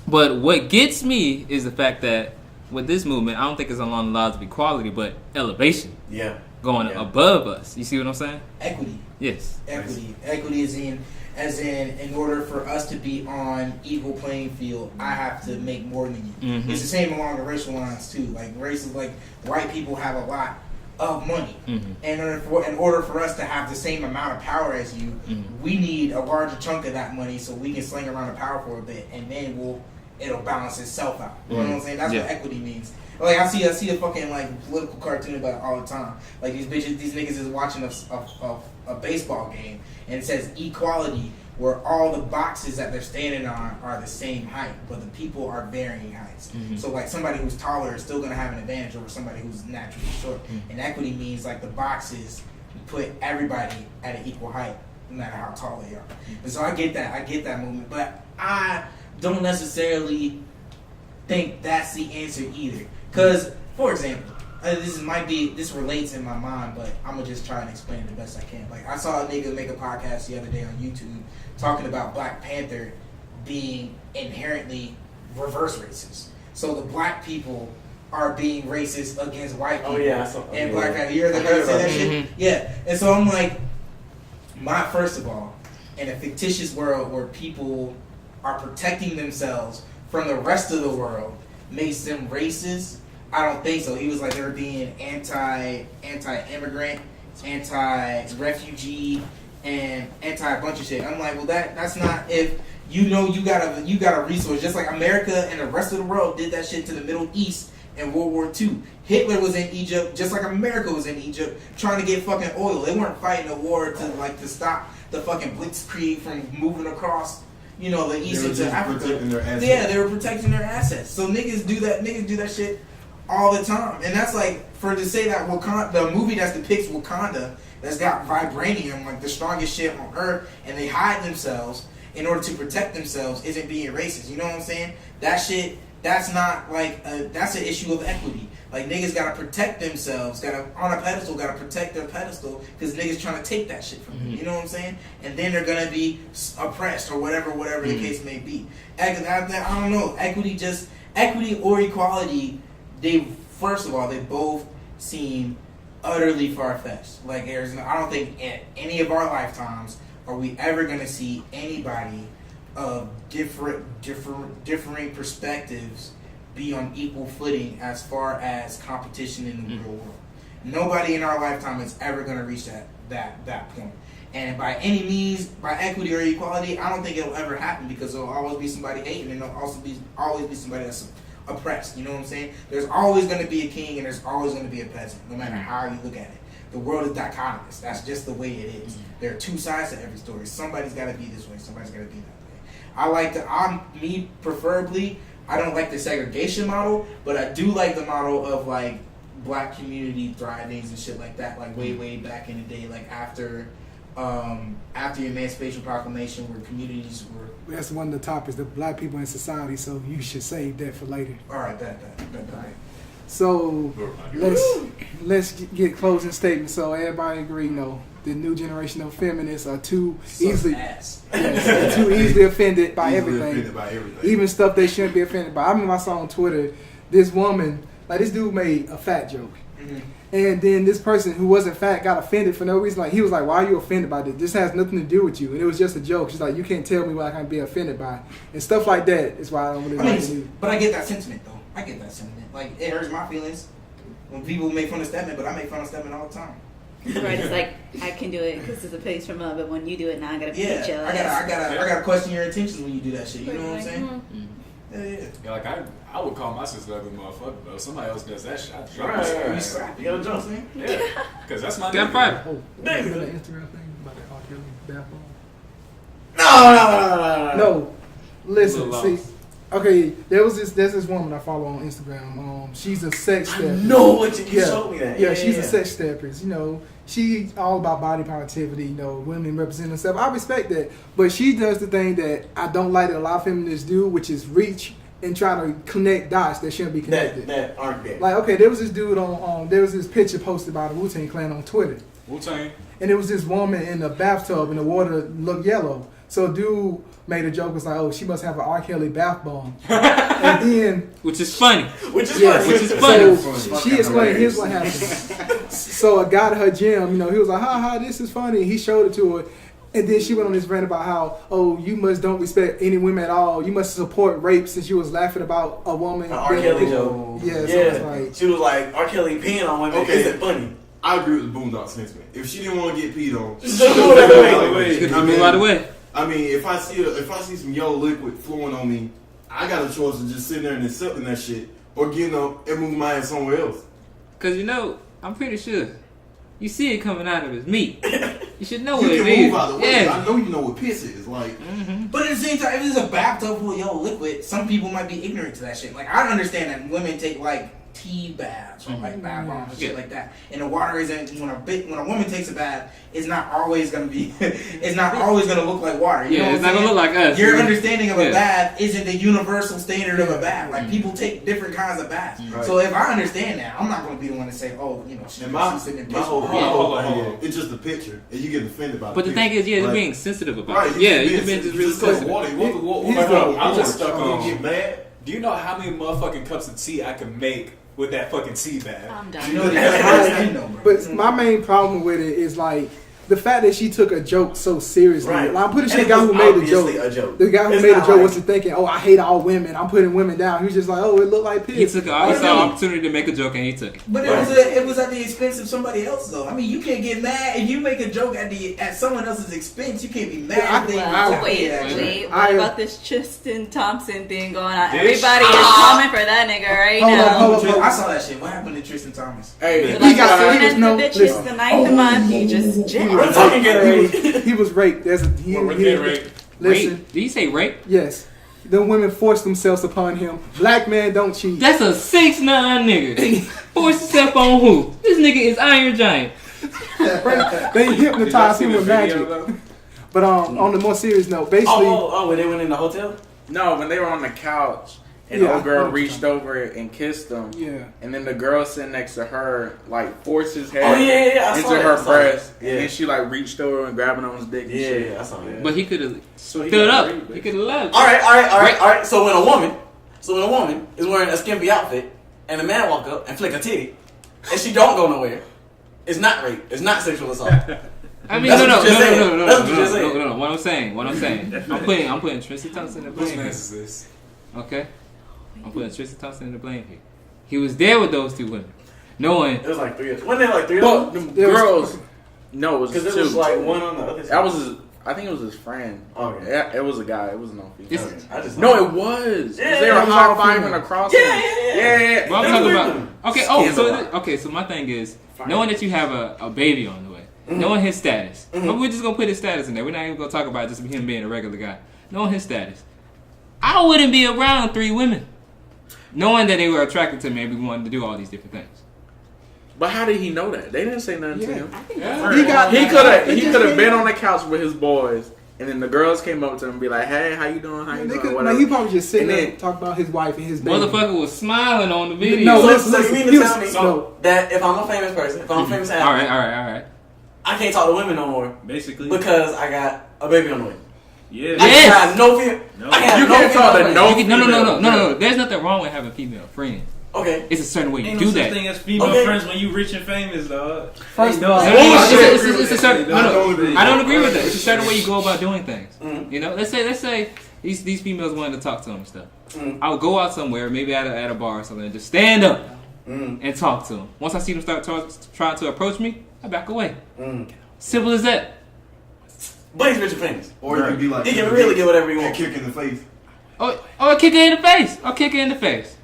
But what gets me is the fact that with this movement, I don't think it's along the lines of equality, but elevation. Yeah. Going above us. You see what I'm saying? Equity. Yes. Equity. Equity is in order for us to be on equal playing field, I have to make more than you. It's the same along the racial lines too. Like races, like white people have a lot of money. And in order for us to have the same amount of power as you, we need a larger chunk of that money so we can sling around the power for a bit, and then it'll balance itself out. You know what I'm saying? That's what equity means. Like I see a fucking like political cartoon about it all the time. Like these niggas is watching a baseball game and it says equality, where all the boxes that they're standing on are the same height, but the people are varying heights. So like somebody who's taller is still gonna have an advantage over somebody who's naturally short. And equity means like the boxes put everybody at an equal height, no matter how tall they are. And so I get that movement, but I don't necessarily think that's the answer either. Because, for example, this relates in my mind, but I'm gonna just try and explain it the best I can. Like I saw a nigga make a podcast the other day on YouTube talking about Black Panther being inherently reverse racist. So the black people are being racist against white people. Oh yeah, I saw, and Black Panther. You heard that shit? Yeah. And so I'm like, first of all, in a fictitious world where people are protecting themselves from the rest of the world makes them racist. I don't think so. He was like they were being anti-immigrant, anti-refugee, and anti a bunch of shit. I'm like, well, that's not if you know you got a resource. Just like America and the rest of the world did that shit to the Middle East in World War II. Hitler was in Egypt, just like America was in Egypt, trying to get fucking oil. They weren't fighting a war to stop the fucking blitzkrieg from moving across, you know, the east into Africa. Yeah, they were protecting their assets. So niggas do that shit all the time. And that's like, to say that the movie that depicts Wakanda, that's got vibranium, like the strongest shit on earth, and they hide themselves in order to protect themselves, isn't being racist. You know what I'm saying? That shit, that's not like, that's an issue of equity. Like niggas gotta protect themselves, on a pedestal, gotta protect their pedestal, because niggas trying to take that shit from them. You know what I'm saying? And then they're gonna be oppressed or whatever the case may be. I don't know. Equity or equality, first of all, they both seem utterly far-fetched. Like I don't think in any of our lifetimes are we ever gonna see anybody of differing perspectives be on equal footing as far as competition in the real world. Nobody in our lifetime is ever going to reach that point. And by any means, by equity or equality, I don't think it'll ever happen, because there'll always be somebody hating, and there'll also always be somebody that's oppressed. You know what I'm saying? There's always going to be a king and there's always going to be a peasant, no matter how you look at it. The world is dichotomous. That's just the way it is. There are two sides to every story. Somebody's got to be this way. Somebody's got to be that way. Preferably, I don't like the segregation model, but I do like the model of like black community thrivings and shit like that, like way back in the day, like after the Emancipation Proclamation, where communities were. That's one of the topics, the black people in society. So you should save that for later. All right, that. So let's get closing statements. So everybody agree, the new generation of feminists are too easily offended by everything. Even stuff they shouldn't be offended by. I remember I saw on Twitter this woman, like this dude made a fat joke. And then this person who wasn't fat got offended for no reason. Like he was like, "Why are you offended by this? This has nothing to do with you." And it was just a joke. She's like, "You can't tell me what I can be offended by," and stuff like that. Is why I don't really like it. But I get that sentiment though. I get that sentiment. Like it hurts my feelings when people make fun of Stedman, but I make fun of Stedman all the time. Right, it's like I can do it because it's a place from love, but when you do it, now I gotta be jealous. I gotta question your intentions when you do that shit. You know what I'm saying? Yeah, like I would call my sister ugly motherfucker, but if somebody else does that shit, I'd drop Right. You gotta jump, man. Yeah, because that's my Damn nigga. right. Oh, the Instagram thing about the R. Kelly bathroom. No. Listen, Little see. Okay, there's this woman I follow on Instagram. She's a sex therapist. No, what you showed me that. Yeah, she's a sex therapist. She's all about body positivity. Women represent themselves. I respect that, but she does the thing that I don't like that a lot of feminists do, which is reach and try to connect dots that shouldn't be connected. That aren't there. Like, okay, there was this dude there was this picture posted by the Wu-Tang Clan on Twitter. Wu-Tang. And it was this woman in a bathtub and the water looked yellow. So dude made a joke, was like, "Oh, she must have an R. Kelly bath bomb." And then, which is funny. Which is funny. So she explained, here's what happened. So a guy at her gym, he was like, "Ha, this is funny." He showed it to her. And then she went on this rant about how, you don't respect any women at all. You must support rape, since you was laughing about a woman. R. Kelly joke. Yeah, so it's like, she was like, R. Kelly peeing on women. Okay. Isn't funny. I agree with the Boondock sentiment. If she didn't want to get peed on, Just move out the way. Move out the way. I mean, if I see some yellow liquid flowing on me, I got a choice of just sitting there and accepting that shit, or getting up and moving my ass somewhere else. Cause I'm pretty sure you see it coming out of his meat. You should know You what it can is. move out of the way. Yeah. I know you know what piss is. Like, But at the same time, if it's a bathtub full of yellow liquid, some people might be ignorant to that shit. Like, I understand that women take like tea baths or like bath bombs and shit like that, and the water isn't when a woman takes a bath, it's not always gonna be, it's not always gonna look like water. You know Yeah, it's what not I'm gonna look like us. Your understanding of a Yeah. bath isn't the universal standard of a bath. Like people take different kinds of baths. Right. So if I understand that, I'm not gonna be the one to say, oh, you know, she's sitting in my piss. whole Hold on. thing, it's just a picture, and you get offended by. But the thing is, you're they're being sensitive about Right, it. Yeah, you've been just really just like sensitive. water. You want the water. He's water I'm just water. stuck You on- get mad. Do you know how many motherfucking cups of tea I can make with that fucking tea bag? I'm You know done. that. But my main problem with it is like the fact that she took a joke so seriously. Right. Like, I'm pretty sure And the it guy was who made the obviously joke, a joke. the guy who It's made the not joke like- wasn't thinking, "Oh, I hate all women. I'm putting women down." He was just like, "Oh, it looked like piss." He took he saw an opportunity to make a joke and he took it. But it was at the expense of somebody else, though. I mean, you can't get mad if you make a joke at someone else's expense. You can't be mad. Yeah, if they Well, retaliate wait. at you. What about this Tristan Thompson thing going on? Bitch. Everybody is coming for that nigga right Hold now. on, hold on. I saw that shit. What happened to Tristan Thomas? Hey, He got Like, serious. the No, bitches listen. the ninth month. He just jacked. We're talking Gatorade. He was raped. Rape. Listen, Rape? Did you say rape? yes, the women forced themselves upon him. Black men don't cheat. That's a 6'9" nigga. Force yourself on who? This nigga is Iron Giant. They hypnotized him with magic. But on the more serious note, basically, When they went in the hotel? no, when they were on the couch and Yeah, the I old girl know. reached over and kissed him, yeah. and then the girl sitting next to her like forced his head Oh, yeah, I saw into that, her I saw breast, that. Yeah. and then she like reached over and grabbing on his dick. And shit. Yeah, I saw that. But he could have So he filled got up. raped, He could have left. All right. So when a woman is wearing a skimpy outfit and a man walk up and flick a titty and she don't go nowhere, it's not rape. It's not sexual assault. I mean, That's no. what you just said. That's what you just said. What I'm saying. I'm putting Tristan Thompson in the Whose blame. mess is this? Okay, I'm putting Tristan Thompson in the blame here. He was there with those two women, knowing It was like three. Wasn't there like three But of them? them There was- girls, no, it was Because two. it was like one on the other side. That was his. I think it was his friend. Okay. Yeah, it was a guy. It was no female. It's- I just No, it was. 'Cause Yeah, they were it was high all fiving female. across. Yeah. yeah. Well, I'm They talking were about. women. Okay. So my thing is knowing that you have a baby on the way, knowing his status. But we're just gonna put his status in there. We're not even gonna talk about just him being a regular guy. Knowing his status, I wouldn't be around 3 women, knowing that they were attracted to me and we wanted to do all these different things. But how did he know that? They didn't say nothing to Yeah. him. I think Yeah. He got. He could have been on the couch with his boys, and then the girls came up to him and be like, "Hey, how you doing? How you They doing?" could, Whatever. he probably just sitting And there then- talk about his wife and his baby. Motherfucker was smiling on the video. No, So, listen, so you listen. mean to He tell me was- no. that if I'm a famous person, if I'm a famous all athlete, right. I can't talk to women no more Basically. because I got a baby on the way. Yeah. I Yes. can have no fear. No. I can have You no can't female talk to friends. no- You can- no. There's nothing wrong with having female friends. Okay. It's a certain way you Ain't do no such that. thing as female Okay. friends when you rich and famous, dog. First Ain't of all- no- No, Bullshit. it's a certain. I don't agree. I don't agree with that. It's a certain way you go about doing things. Mhm. You know, let's say these females wanted to talk to him and stuff. Mm. I would go out somewhere, maybe at a bar or something, and just stand up Mm. and talk to them. Once I see them start trying to approach me, I back away. Mm. Simple as that. But he's rich and famous. Or you could be like, He can really get whatever he and wants. kick in the face. Oh, I'll kick her in the face. I'll kick her in the face.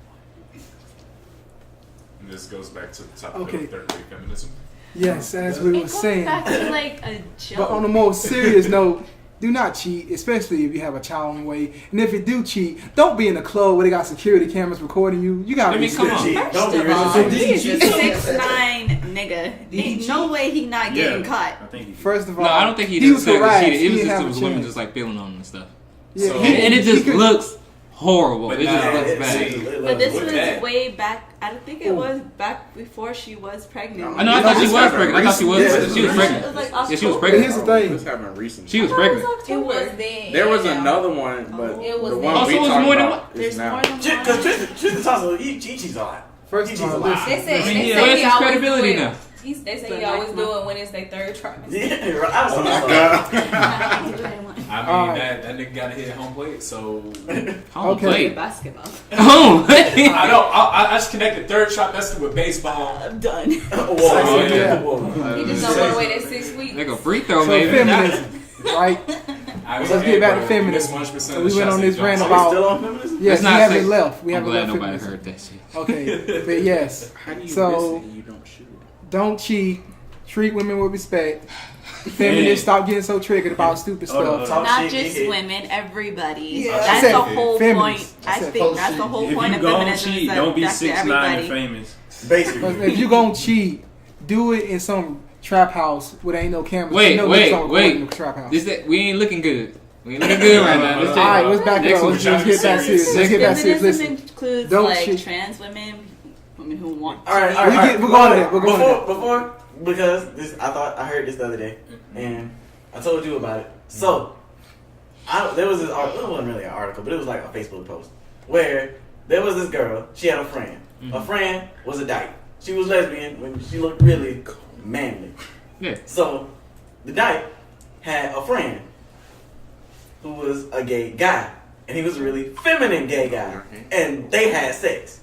And this goes back to the topic Okay. of third wave feminism. Yes, as we it were goes saying. back to like a joke. But on a more serious note, do not cheat, especially if you have a child on the way. And if you do cheat, don't be in a club where they got security cameras recording you. You gotta I be mean, come on. serious. First Don't be of rich all, and famous. he is a Did he cheat? 6'9" nigga. Did he Ain't no way he not getting caught. I think he did. First of all, No, I don't think he was necessarily harassed. cheated. It He was didn't just have it a was women chance. just like feeling on him and stuff. Yeah, So- he- And it he just could- looks horrible. But It just now- looks it- bad. But this With was that- way back. I think it was back before she was pregnant. I know. I thought she This was happened pregnant. I thought she was. recently. She was It pregnant. was like Yeah, she was October. pregnant. Here's the thing. This happened recently. She was I thought it pregnant. was October. It was then. There was yeah. another one, but It was the then. one Oh, we so it was talked more than about one? is There's now. more than Because one. Tristan Thompson, he cheats a lot. First He of cheats a all, lot. listen. They said, I mean, they yeah. say Where's he his always credibility do it. now? They say he always do it when it's their third trimester. Yeah, right. I was Oh talking my about god. I mean, Alright. that nigga got to hit home plate, so Home Okay. plate. Basketball. Home. I know. I just connected third trimester with baseball. I'm done. Whoa, Yeah. whoa. He just don't want to wait that 6 weeks. Like a free throw, So maybe. feminism, right? Let's get back to feminism. So we went on this rant about. Still on feminism? Yes, we not haven't say- left. We I'm haven't glad left nobody feminism. heard that shit. Okay, but yes. How do you So- miss it and you don't shoot? Don't cheat. Treat women with respect. Feminists, stop getting so triggered about stupid Hold stuff. on. Not shit, just dickhead. women, everybody. Yeah. I That's said the whole feminists. point. I I said think that's the bullshit. whole If point you of gon' feminism. cheat, is that don't be that's to 6'9" and everybody. famous. Basically. But if you gonna cheat, do it in some trap house where there ain't no cameras. Wait, You know wait, niggas don't record wait. in the trap house. We ain't looking good. We ain't looking good right now. Let's All right, let's back it Next up. one, Let's try just to be get back serious. serious. Let's get back serious. Feminism Listen, includes Don't like cheat. trans women, women who want. All right, all We right. get- we're going to that, we're going to that. Before, because this, I heard this the other day, and I told you about it. So, there was this article. It wasn't really an article, but it was like a Facebook post where there was this girl. She had a friend. A friend was a dyke. She was lesbian when she looked really manly. Yeah. So, the dyke had a friend who was a gay guy, and he was a really feminine gay guy, and they had sex.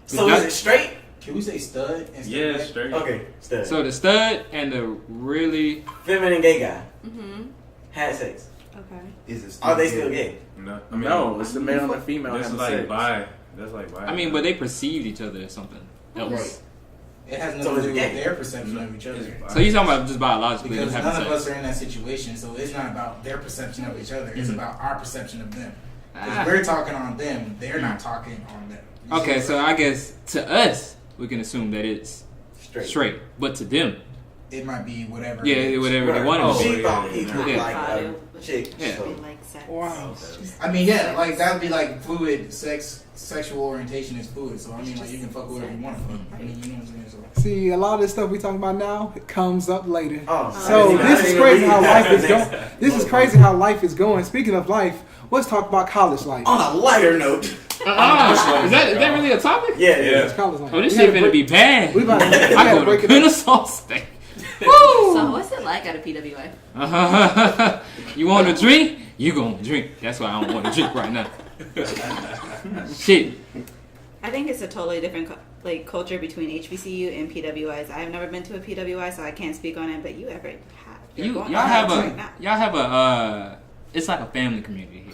So is it straight? Can we say stud? instead Yeah, of that? straight. Okay, stud. So the stud and the really Feminine gay guy Mm-hmm. had sex. Okay. Is it Are they still gay? No, No, it's the male and the female. That's having like sex. bi. That's like bi. I mean, but they perceived each other as something else. Right. It has So nothing is to it do with gay? their perception of each other. So you're talking about just biologically them Because having none of us sex. are in that situation, so it's not about their perception of each other. It's Mhm. about our perception of them. Because Ah. we're talking on them, they're not talking on them. You see Okay, what so I'm I guess to us we can assume that it's Straight. straight, but to them, saying? It might be whatever. yeah, it is. whatever they wanted Oh, to She be. thought he looked Yeah. like a chick. Yeah. So. Like sex. Wow. I mean, yeah, like that would be like fluid. Sexual orientation is fluid. So I mean, like you can fuck whatever you want to fuck. I mean, you know what I'm saying? So see, a lot of this stuff we talking about now it comes up later. Oh, So this is crazy how life is going. going. This is crazy how life is going. Speaking of life, let's talk about college life. On a lighter note. Is that really a topic? Yeah, Yeah. It's college life. Oh, this We shit gotta finna break- be bad. We about to, we I gotta go break to it up. Kennesaw State. So what's it like at a PWI? You want a drink? You gonna drink. That's why I don't want to drink right now. Shit. I think it's a totally different like culture between HBCU and PWIs. I've never been to a PWI, so I can't speak on it. But you ever have? You're going Y'all have right now. it's like a family community here.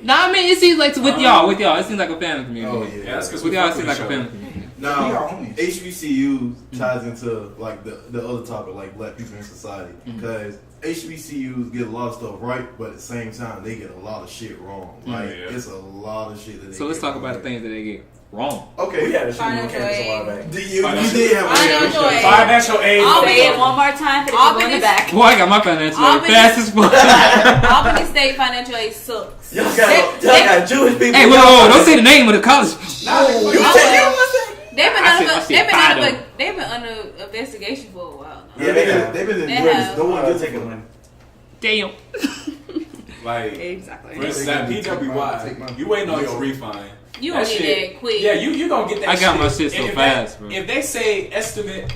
Nah, I mean, it seems like with y'all, it seems like a family community. Oh, Yeah, that's because With we y'all, it fuck seems with like each a other. family community. We are Now, homies. HBCU ties into like the other topic, like black people in society, because HBCUs get a lot of stuff right, but at the same time they get a lot of shit wrong. Like Yeah. it's a lot of shit that they So let's get talk wrong. about the things that they get wrong. Okay, We had a shooting on Financial campus a aid. while back. you Financial- did have Financial aid. Financial aid. I'll Say be it one more time for the Albany- people in the back. Boy, I got my financial aid Albany- fast as fuck. Albany State financial aid sucks. Y'all got Jewish people. Hey, whoa, don't say the name of the college. They've been I said- under, I said they've been Fido. under, they've been under investigation for a while now. Yeah, they have. They've been in They jail. have. No one gets taking it. money. Damn. Like, Exactly. for instance, at PWI, you waiting on your refund. You gonna That get shit- that quick. Yeah, you gonna get that. I got my shit so If fast, they, bro. If they say estimate,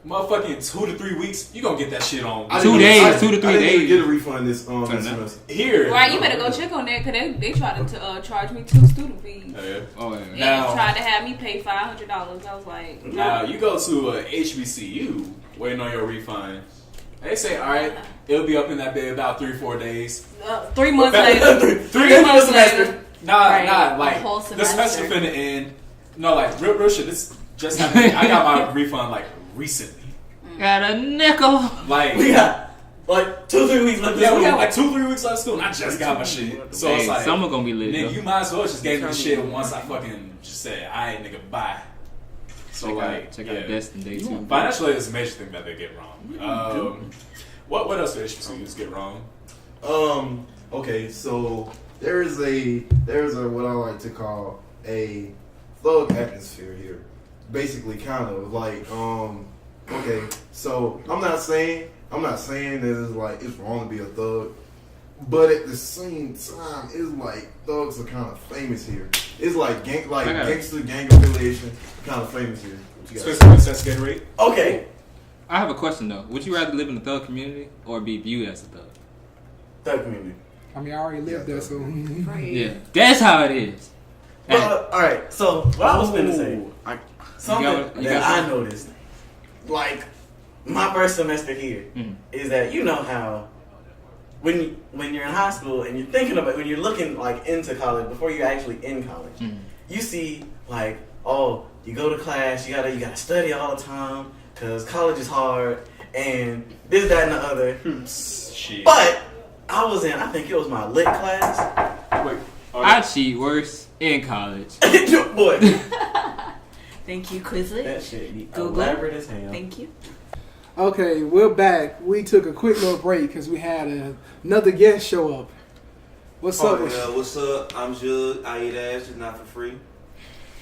motherfucking 2 to 3 weeks, you gonna get that shit on. I 2 didn't days, even- 2 to 3 I didn't even days. get a refund this Fair enough. semester. Here, Right, you better go check on that because they tried to charge me 2 student fees. Yeah. Oh, yeah. And Now- tried to have me pay $500. I was like, no. Now you go to a HBCU waiting on your refund. They say, all right, it'll be up in that bed about 3-4 days. 3 months later. 3 months later. Nah, Right, nah, a like whole the semester semester. finna end. No, like real shit. This just happened. I got my refund like recently. Got a nickel. Like We got like 2-3 weeks left. yeah, we this got week. like 2-3 weeks left of school, and I just got my shit. So it's Hey, like, summer gonna be lit. nigga, though. you might as well just gave me the shit once I fucking just said, "I ain't nigga bye." So check like, out Destin Day 2. financial aid is a major thing that they get wrong. What else do HBCUs get wrong? Okay, so there's a what I like to call a thug atmosphere here. Basically, kind of like okay, so I'm not saying that it's like it's wrong to be a thug, but at the same time, it's like thugs are kind of famous here. It's like gangster gang affiliation kind of famous here. What you got? Especially Sasuke rate. Okay, I have a question though. Would you rather live in a thug community or be viewed as a thug? third community. I mean, I already lived there, so. Yeah, that's how it is. Well, all right. So what I was going to say, something You got that something? I noticed, like my first semester here, Mhm. is that you know how when you're in high school and you're thinking about when you're looking like into college before you're actually in college, you see like, oh, you go to class, you gotta study all the time because college is hard and this, that, and the other. Shit. But I think it was my lit class. Wait, I cheat worse in college. Boy, Thank you, Quizlet. that shit be Google. elaborate as hell. Thank you. Okay, we're back. We took a quick little break because we had another guest show up. What's up? with you? What's up? I'm Jug. I eat ass, just not for free.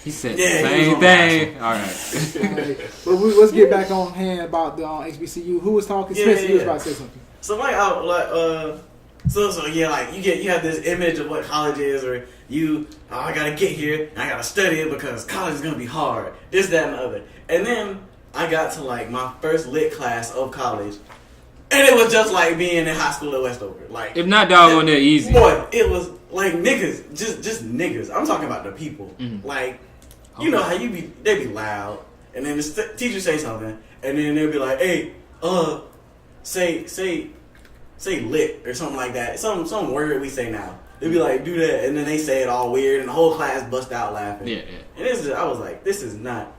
He said Yeah, the he was same on thing. All right. Alright, but let's get back on hand about the HBCU. Who was talking? Yeah, Spencer, you was yeah. about to say something. So you have this image of what college is, or I gotta get here and I gotta study it because college is gonna be hard. This, that, and the other. And then I got to like my first lit class of college, and it was just like being in high school at Westover. Like, If not doggone there easy. boy, it was like niggas, just niggas. I'm talking about the people. Like, you know how they be loud, and then the teacher say something, and then they'll be like, hey, say lit or something like that. Some word we say now. They'd be like, do that, and then they say it all weird, and the whole class bust out laughing. Yeah. And I was like, this is not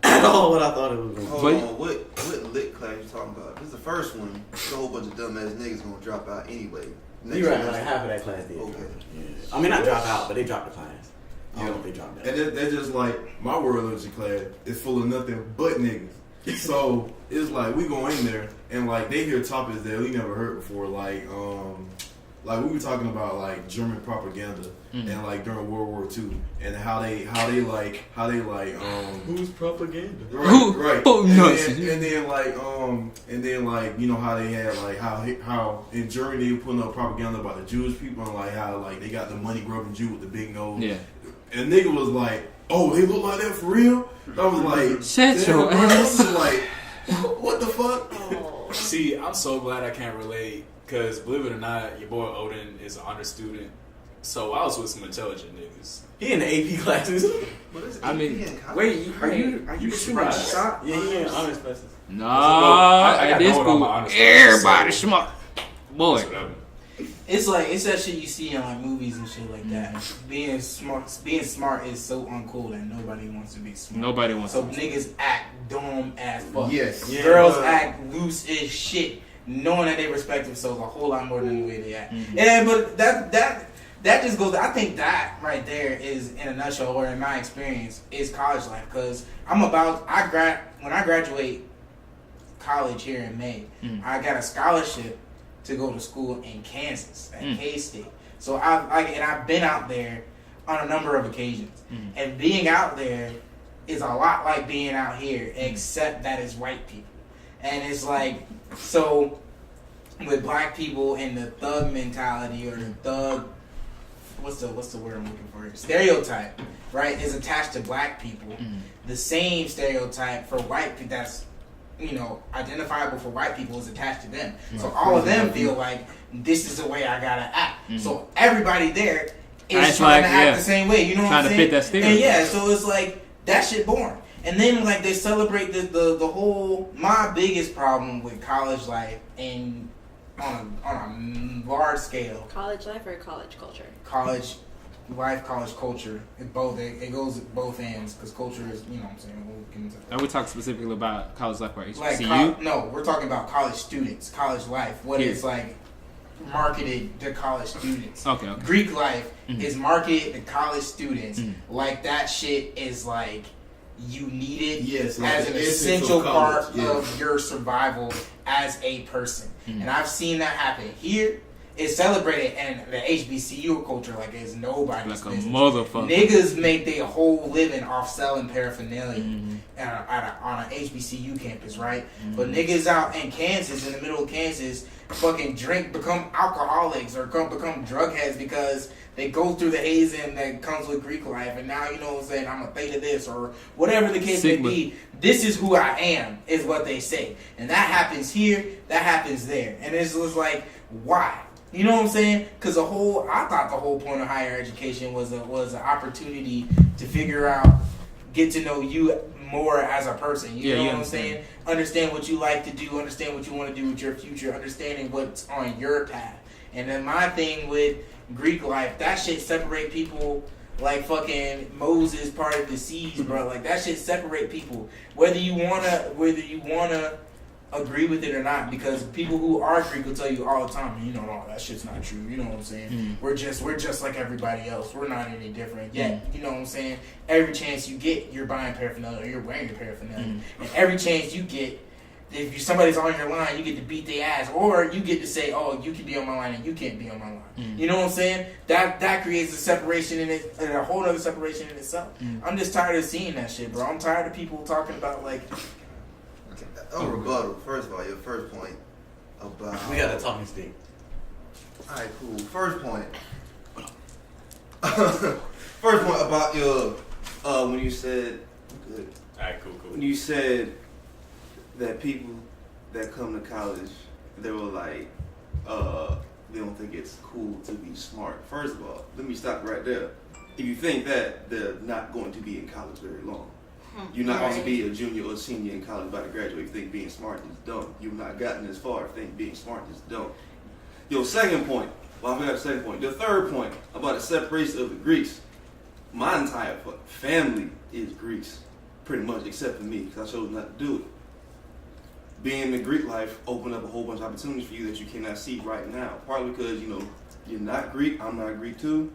at all what I thought it was going to be. Hold on, what lit class you talking about? This is the first one. There's a whole bunch of dumbass niggas gonna drop out anyway. You're right, like half of that class did. Okay. Yeah. I mean, not drop out, but they dropped the class. I don't know if they dropped out. And that's just like my world literature class is full of nothing but niggas. So it's like we go in there and like they hear topics that we never heard before, like we were talking about like German propaganda and like during World War II and how they Who's propaganda? right Oh, and nuts. then like you know how they had like how in Germany they were putting up propaganda about the Jewish people and like how like they got the money grubbing Jew with the big nose. Yeah. And nigga was like, oh, they look like that for real? I was like, Shut your bro, I ass. was like, what the fuck? See, I'm so glad I can't relate because believe it or not, your boy Odin is an honor student. So I was with some intelligent niggas. He in the AP classes. I mean, Wait, are you shooting a surprised? shot? Yeah, he in honors classes. no, I at got this no one on school, my honest everybody list, so- smart. Boy. Whatever. It's that shit you see in like movies and shit like that. Being smart is so uncool that nobody wants to be smart. Nobody wants So to. niggas act dumb as fuck. Yes. Yeah. Girls act loose as shit, knowing that they respect themselves a whole lot more than the way they act. Yeah, but that just goes. I think that right there is, in a nutshell, or in my experience, is college life. Because when I graduate college here in May, I got a scholarship to go to school in Kansas at K-State. So I've been out there on a number of occasions, and being out there is a lot like being out here, except that it's white people, and it's like so with black people and the thug mentality or the thug. What's the word I'm looking for? Stereotype, right, is attached to black people. The same stereotype for white people that's identifiable for white people is attached to them. So all of them feel like this is the way I gotta act. So everybody there is Acts trying like, to act yeah. the same way. You know what I'm Trying to saying? fit that stereotype. And so it's like that shit boring. And then like they celebrate the whole. My biggest problem with college life and on a large scale, College life or college culture? college life, college culture, it goes at both ends because culture is, you know what I'm saying, we'll get into that. Are we talking specifically about college life or Like HBCU? no, we're talking about college students, college life, what is like marketed to college students. Okay. Greek life is marketed to college students like that shit is like you need it Yes, like as the an essence essential of college, part yeah. of your survival as a person. And I've seen that happen here. It's celebrated and the HBCU culture like it's nobody's Like a business. motherfucker. Niggas make their whole living off selling paraphernalia on an HBCU campus, right? But niggas out in Kansas, in the middle of Kansas, fucking become alcoholics or become drug heads because they go through the hazing that comes with Greek life, and now you know what I'm saying, I'm a theta this or whatever the case Sigma. may be. This is who I am, is what they say, and that happens here, that happens there, and it's just like why? You know what I'm saying? Because I thought the whole point of higher education was an opportunity to figure out, get to know you more as a person. You know what I'm saying? Understand what you like to do, understand what you want to do with your future, understanding what's on your path. And then my thing with Greek life, that shit separate people like fucking Moses parted the seas, bro. Like that shit separate people. Whether you wanna agree with it or not, because people who are Greek will tell you all the time, you know, no, that shit's not true. You know what I'm saying? We're just like everybody else. We're not any different. Yet, you know what I'm saying? Every chance you get, you're buying paraphernalia or you're wearing your paraphernalia. And every chance you get, if somebody's on your line, you get to beat their ass, or you get to say, "Oh, you can be on my line and you can't be on my line." You know what I'm saying? That creates a separation in it, and a whole other separation in itself. I'm just tired of seeing that shit, bro. I'm tired of people talking about like. Rebuttal. First of all, your first point about We got a talking stick. All right, cool. First point. First point about your when you said. Good. Alright, cool. When you said that people that come to college, they were like, they don't think it's cool to be smart. First of all, let me stop right there. If you think that, they're not going to be in college very long. You're not going to be a junior or senior in college about to graduate if you think being smart is dumb. You've not gotten as far if you think being smart is dumb. Your second point, well, I forgot the second point. The third point about the separation of the Greeks. My entire family is Greeks, pretty much, except for me, because I chose not to do it. Being in the Greek life opened up a whole bunch of opportunities for you that you cannot see right now. Partly because, you know, you're not Greek, I'm not Greek too.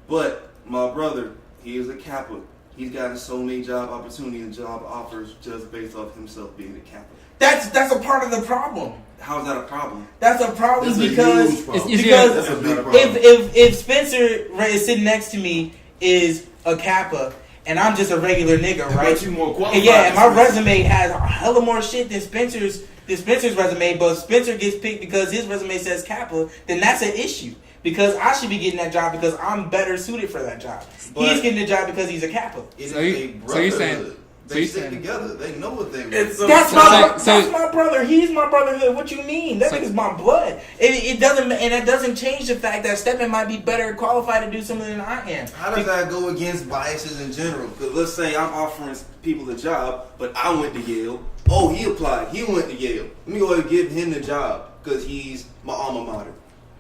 But my brother, he is a Kappa. He's gotten so many job opportunities and job offers just based off himself being a Kappa. That's a part of the problem. How's that a problem? That's a problem That's because a huge problem. because That's a big problem. if Spencer right, is sitting next to me is a Kappa and I'm just a regular nigga, right? But you more qualified. Yeah, and my resume has a hella more shit than Spencer's resume, but Spencer gets picked because his resume says Kappa, then that's an issue. Because I should be getting that job because I'm better suited for that job. But he's getting the job because he's a Kappa. It is So a you're brotherhood. saying- They stick together. They know what they want. That's my brother. He's my brotherhood. What you mean? That nigga's my blood. It doesn't, and it doesn't change the fact that Stephen might be better qualified to do something than I am. How does that go against biases in general? Because let's say I'm offering people a job, but I went to Yale. Oh, he applied. He went to Yale. Let me go ahead and give him the job because he's my alma mater.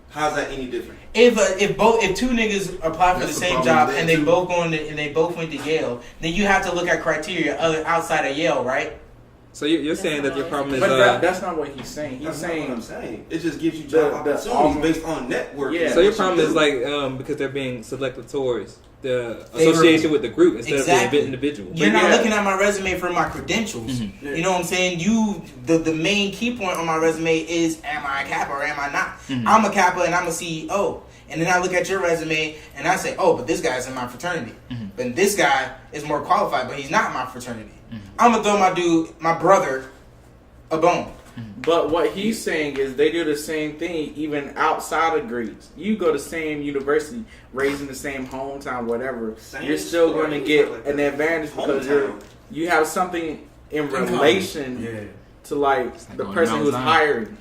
How's that any different? If two niggas apply for That's the the same problem job there, and they too. both went to Yale, then you have to look at criteria outside of Yale, right? So you're saying that your problem is But that's not what he's saying. He's That's not saying what I'm saying. It just gives you job opportunities based on network. Yeah. so your problem is like because they're being selected towards the association with the group instead of the individual. You're not looking at my resume for my credentials. Mm-hmm. You know what I'm saying? The main key point on my resume is, am I a Kappa or am I not? Mm-hmm. I'm a Kappa and I'm a CEO. And then I look at your resume and I say, oh, but this guy's in my fraternity. Mm-hmm. But this guy is more qualified, but he's not in my fraternity. I'm going to throw my brother, a bone. But what he's saying is they do the same thing even outside of Greece. You go to the same university, raised in the same hometown, whatever. Same you're still story. going to get Like an advantage because hometown. you have something in common. relation to like like the going person to who's Mount Zion. hiring.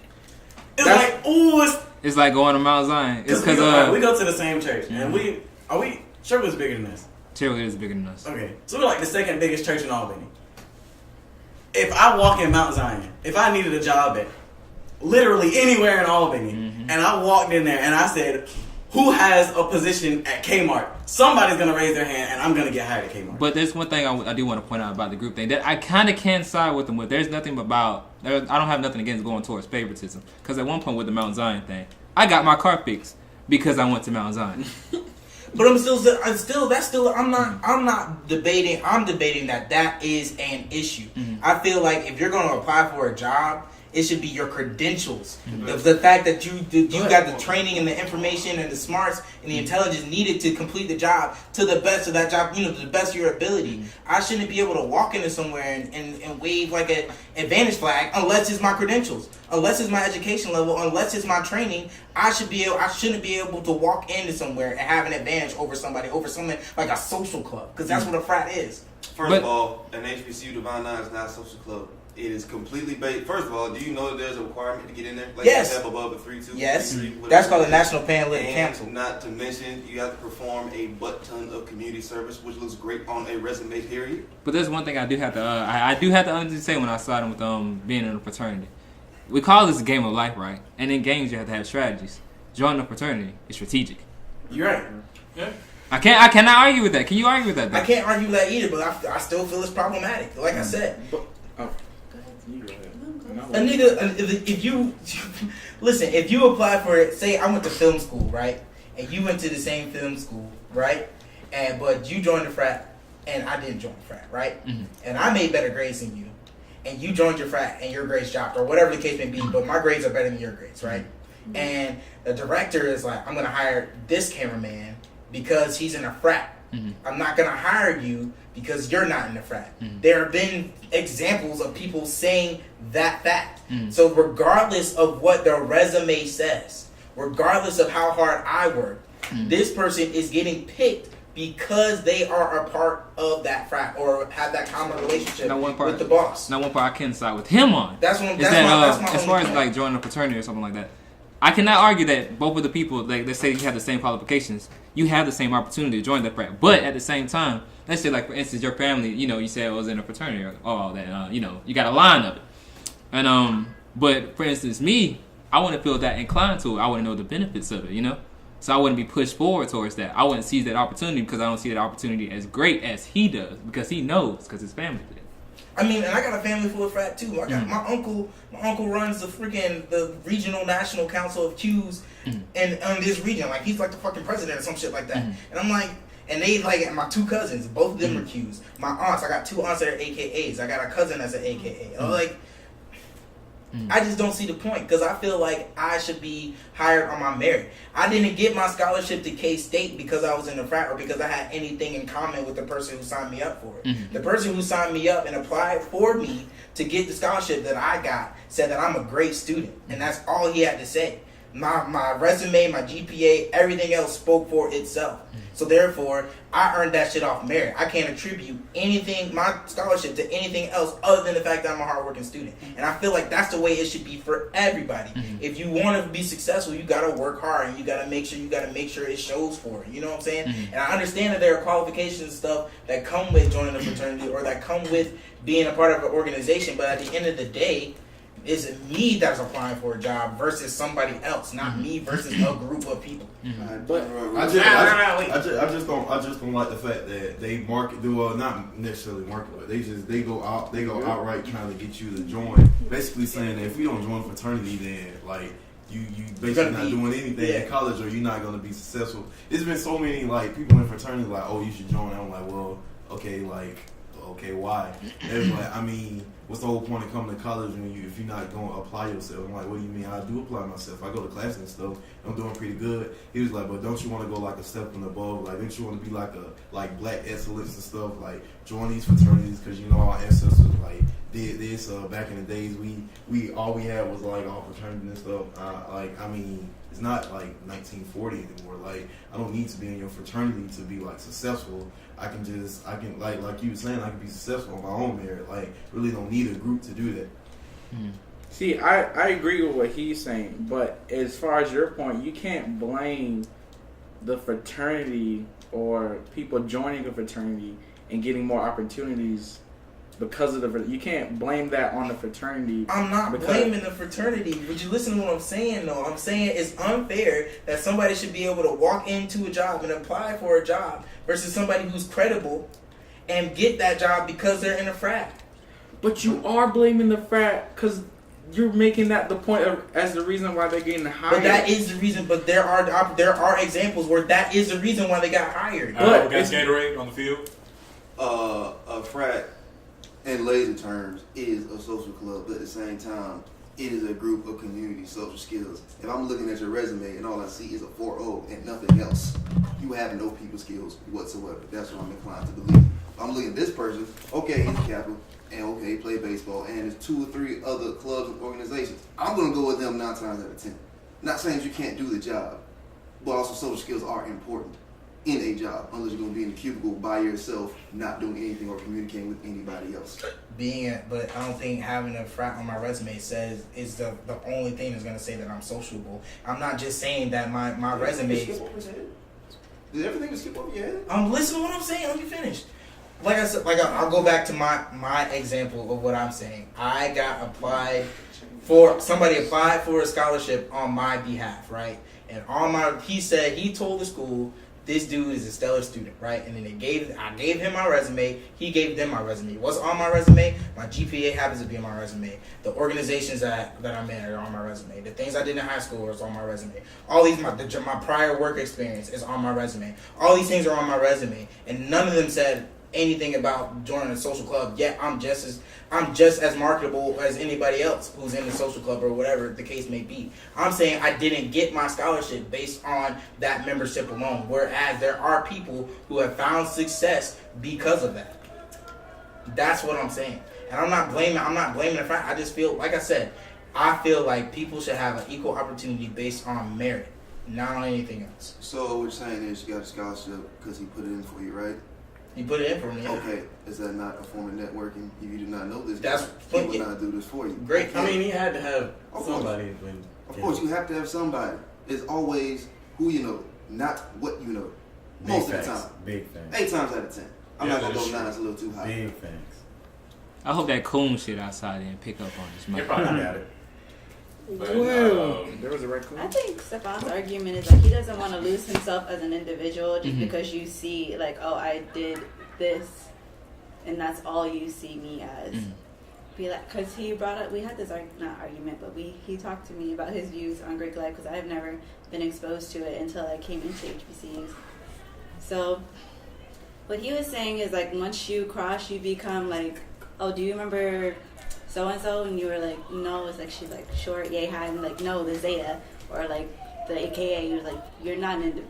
It's That's- like, ooh, It's like going to Mount Zion. It's we because go to the same church, and Sherwood's bigger than us. cheerleader is bigger than us. Okay, so we're like the second biggest church in Albany. If I walk in Mount Zion, if I needed a job at literally anywhere in Albany, and I walked in there and I said, who has a position at Kmart? Somebody's going to raise their hand and I'm going to get hired at Kmart. But there's one thing I do want to point out about the group thing that I kind of can side with them with. There's nothing about, I don't have nothing against going towards favoritism. Because at one point with the Mount Zion thing, I got my car fixed because I went to Mount Zion. But I'm not debating. I'm debating that is an issue. I feel like if you're going to apply for a job, it should be your credentials. The fact that you got the training and the information and the smarts and the intelligence needed to complete the job to the best of that job, to the best of your ability. I shouldn't be able to walk into somewhere and wave like an advantage flag unless it's my credentials, unless it's my education level, unless it's my training. I shouldn't be able to walk into somewhere and have an advantage over something like a social club, because that's what a frat is. First of all, an HBCU Divine Nine is not a social club. It is completely based. First of all, do you know that there's a requirement to get in there? Like Yes. you have above a 3-2. Yes. 3-3, whatever. That's called the National Panhellenic And Council. not to mention, you have to perform a butt ton of community service, which looks great on a resume. Period. But there's one thing I do have to I do have to honestly say when I saw them with being in a fraternity. We call this a game of life, right? And in games you have to have strategies. joining a fraternity is strategic. You're right. Yeah. I cannot argue with that. Can you argue with that? Though? I can't argue with that either, but I still feel it's problematic. Like I said, You go ahead. No. a nigga, if you listen, if you apply for it, say I went to film school, right, and you went to the same film school, right, but you joined the frat and I didn't join the frat, right, and I made better grades than you, and you joined your frat and your grades dropped or whatever the case may be, but my grades are better than your grades, right, and the director is like, I'm gonna hire this cameraman because he's in a frat. I'm not gonna hire you because you're not in the frat. There have been examples of people saying that fact. So regardless of what their resume says, regardless of how hard I work, this person is getting picked because they are a part of that frat or have that common relationship with the boss. Now, one part I can side with him on. That's what. Is That's that my as far as like joining a fraternity or something like that, I cannot argue that both of the people, like, let's say you have the same qualifications, you have the same opportunity to join that frat. But at the same time, let's say, like, for instance, your family, you said it was in a fraternity or all that, you got a line of it. And, but for instance, me, I wouldn't feel that inclined to it. I wouldn't know the benefits of it, So I wouldn't be pushed forward towards that. I wouldn't seize that opportunity because I don't see that opportunity as great as he does because he knows because his family did. I mean, and I got a family full of frat too. I got my uncle. My uncle runs the regional national council of Qs in this region. Like he's like the fucking president or some shit like that. And I'm like, and they like my two cousins. Both of them are Qs. My aunts. I got two aunts that are AKAs. I got a cousin that's an AKA. I'm like, I just don't see the point because I feel like I should be hired on my merit. I didn't get my scholarship to K-State because I was in a frat or because I had anything in common with the person who signed me up for it. The person who signed me up and applied for me to get the scholarship that I got said that I'm a great student, and that's all he had to say. My resume, my GPA, everything else spoke for itself. So therefore, I earned that shit off merit. I can't attribute anything, my scholarship, to anything else other than the fact that I'm a hardworking student. And I feel like that's the way it should be for everybody. If you want to be successful, you gotta work hard and you gotta make sure it shows for it. You know what I'm saying? And I understand that there are qualifications and stuff that come with joining a fraternity or that come with being a part of an organization. But at the end of the day, is it me that's applying for a job versus somebody else, not me versus a group of people. But I just don't like the fact that they not necessarily market, but they go outright trying to get you to join. Basically saying that if you don't join a fraternity, then like you basically not doing anything in college or you're not gonna be successful. There's been so many like people in fraternity like, oh, you should join. I'm like, well, okay, why? And like, I mean, what's the whole point of coming to college if you're not going to apply yourself? I'm like, what do you mean? I do apply myself. I go to class and stuff. I'm doing pretty good. He was like, but don't you want to go like a step and above? Like, don't you want to be like black excellence and stuff? Like, join these fraternities because our ancestors like did this back in the days. We all we had was like all fraternity and stuff. I mean, it's not like 1940 anymore. Like, I don't need to be in your fraternity to be like successful. I can like you were saying, I can be successful on my own merit. Like, really don't need a group to do that. See, I agree with what he's saying, but as far as your point, you can't blame the fraternity or people joining a fraternity and getting more opportunities because of you can't blame that on the fraternity. I'm not blaming the fraternity. Would you listen to what I'm saying, though? I'm saying it's unfair that somebody should be able to walk into a job and apply for a job versus somebody who's credible and get that job because they're in a frat. But you are blaming the frat because you're making that the point as the reason why they're getting hired. But that is the reason. But there are examples where that is the reason why they got hired. But we got Gatorade on the field. A frat, in laser terms, is a social club, but at the same time, it is a group of community social skills. If I'm looking at your resume and all I see is a 4.0 and nothing else, you have no people skills whatsoever. That's what I'm inclined to believe. If I'm looking at this person, okay, he's a Kappa, and okay, play baseball, and there's 2 or 3 other clubs and organizations. I'm going to go with them 9 times out of 10. Not saying you can't do the job, but also social skills are important in a job, unless you're going to be in the cubicle by yourself, not doing anything or communicating with anybody else. But I don't think having a frat on my resume says is the only thing that's going to say that I'm sociable. I'm not just saying that my resume. Did everything skip over your head? Listen to what I'm saying. Let me finish. Like I said, I'll go back to my example of what I'm saying. Somebody applied for a scholarship on my behalf, right? And he told the school, this dude is a stellar student, right? And then I gave him my resume. He gave them my resume. What's on my resume? My GPA happens to be on my resume. The organizations that I'm in are on my resume. The things I did in high school is on my resume. All these my prior work experience is on my resume. All these things are on my resume, and none of them said anything about joining a social club. Yet I'm just as marketable as anybody else who's in the social club or whatever the case may be. I'm saying I didn't get my scholarship based on that membership alone, whereas there are people who have found success because of that. That's what I'm saying. And I'm not blaming the fact. I just feel, like I said, I feel like people should have an equal opportunity based on merit, not on anything else. So what you're saying is you got a scholarship because he put it in for you, right? He put it in for me. Yeah. Okay, is that not a form of networking? If you do not know this, he would not do this for you. Great. I mean, he had to have Of somebody. Of course, you have to have somebody. It's always who you know, not what you know. Most of the time. Big things. 8 times out of 10. I'm not gonna go 9. It's a little too high. Big things. I hope that coon shit outside didn't pick up on this. You probably got it. But, Well, There was a raccoon. I think Stefan's argument is like he doesn't want to lose himself as an individual just because you see like, oh, I did this, and that's all you see me as. Be like, because he brought up, we had this not argument, but he talked to me about his views on Greek life because I've never been exposed to it until I came into HBCUs. So what he was saying is like once you cross, you become like, oh, do you remember so and so? And you were like, no. It's like she's like short, yay high, and like no, the Zeta or like the AKA. You're like you're not an.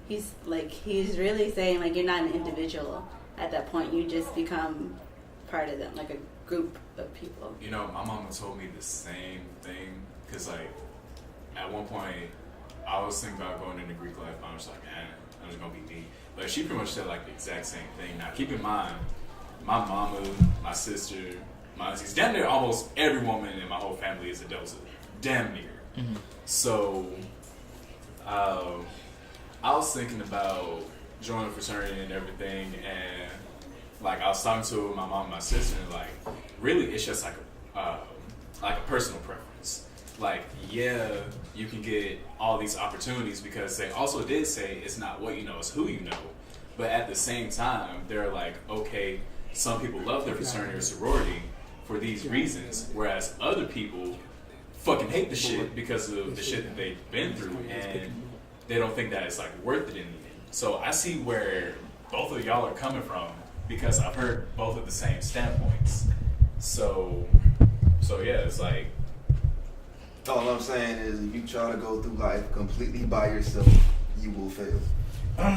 He's really saying like you're not an individual at that point. You just become part of them, like a group of people. You know, my mama told me the same thing because like at one point I was thinking about going into Greek life. I was like, man, I'm just gonna be me. But she pretty much said like the exact same thing. Now keep in mind, my mama, my sister, my aunties, damn near almost every woman in my whole family is a Delta. Damn near. Mm-hmm. So I was thinking about joining a fraternity and everything, and like I was talking to my mom and my sister, and like really it's just like a personal preference. Like, yeah, you can get all these opportunities because they also did say it's not what you know, it's who you know. But at the same time, they're like, okay, some people love their fraternity or sorority for these reasons, whereas other people fucking hate the shit because of the shit that they've been through, and they don't think that it's like worth it in the end. So I see where both of y'all are coming from because I've heard both of the same standpoints. So yeah, it's like, all I'm saying is if you try to go through life completely by yourself, you will fail. I'm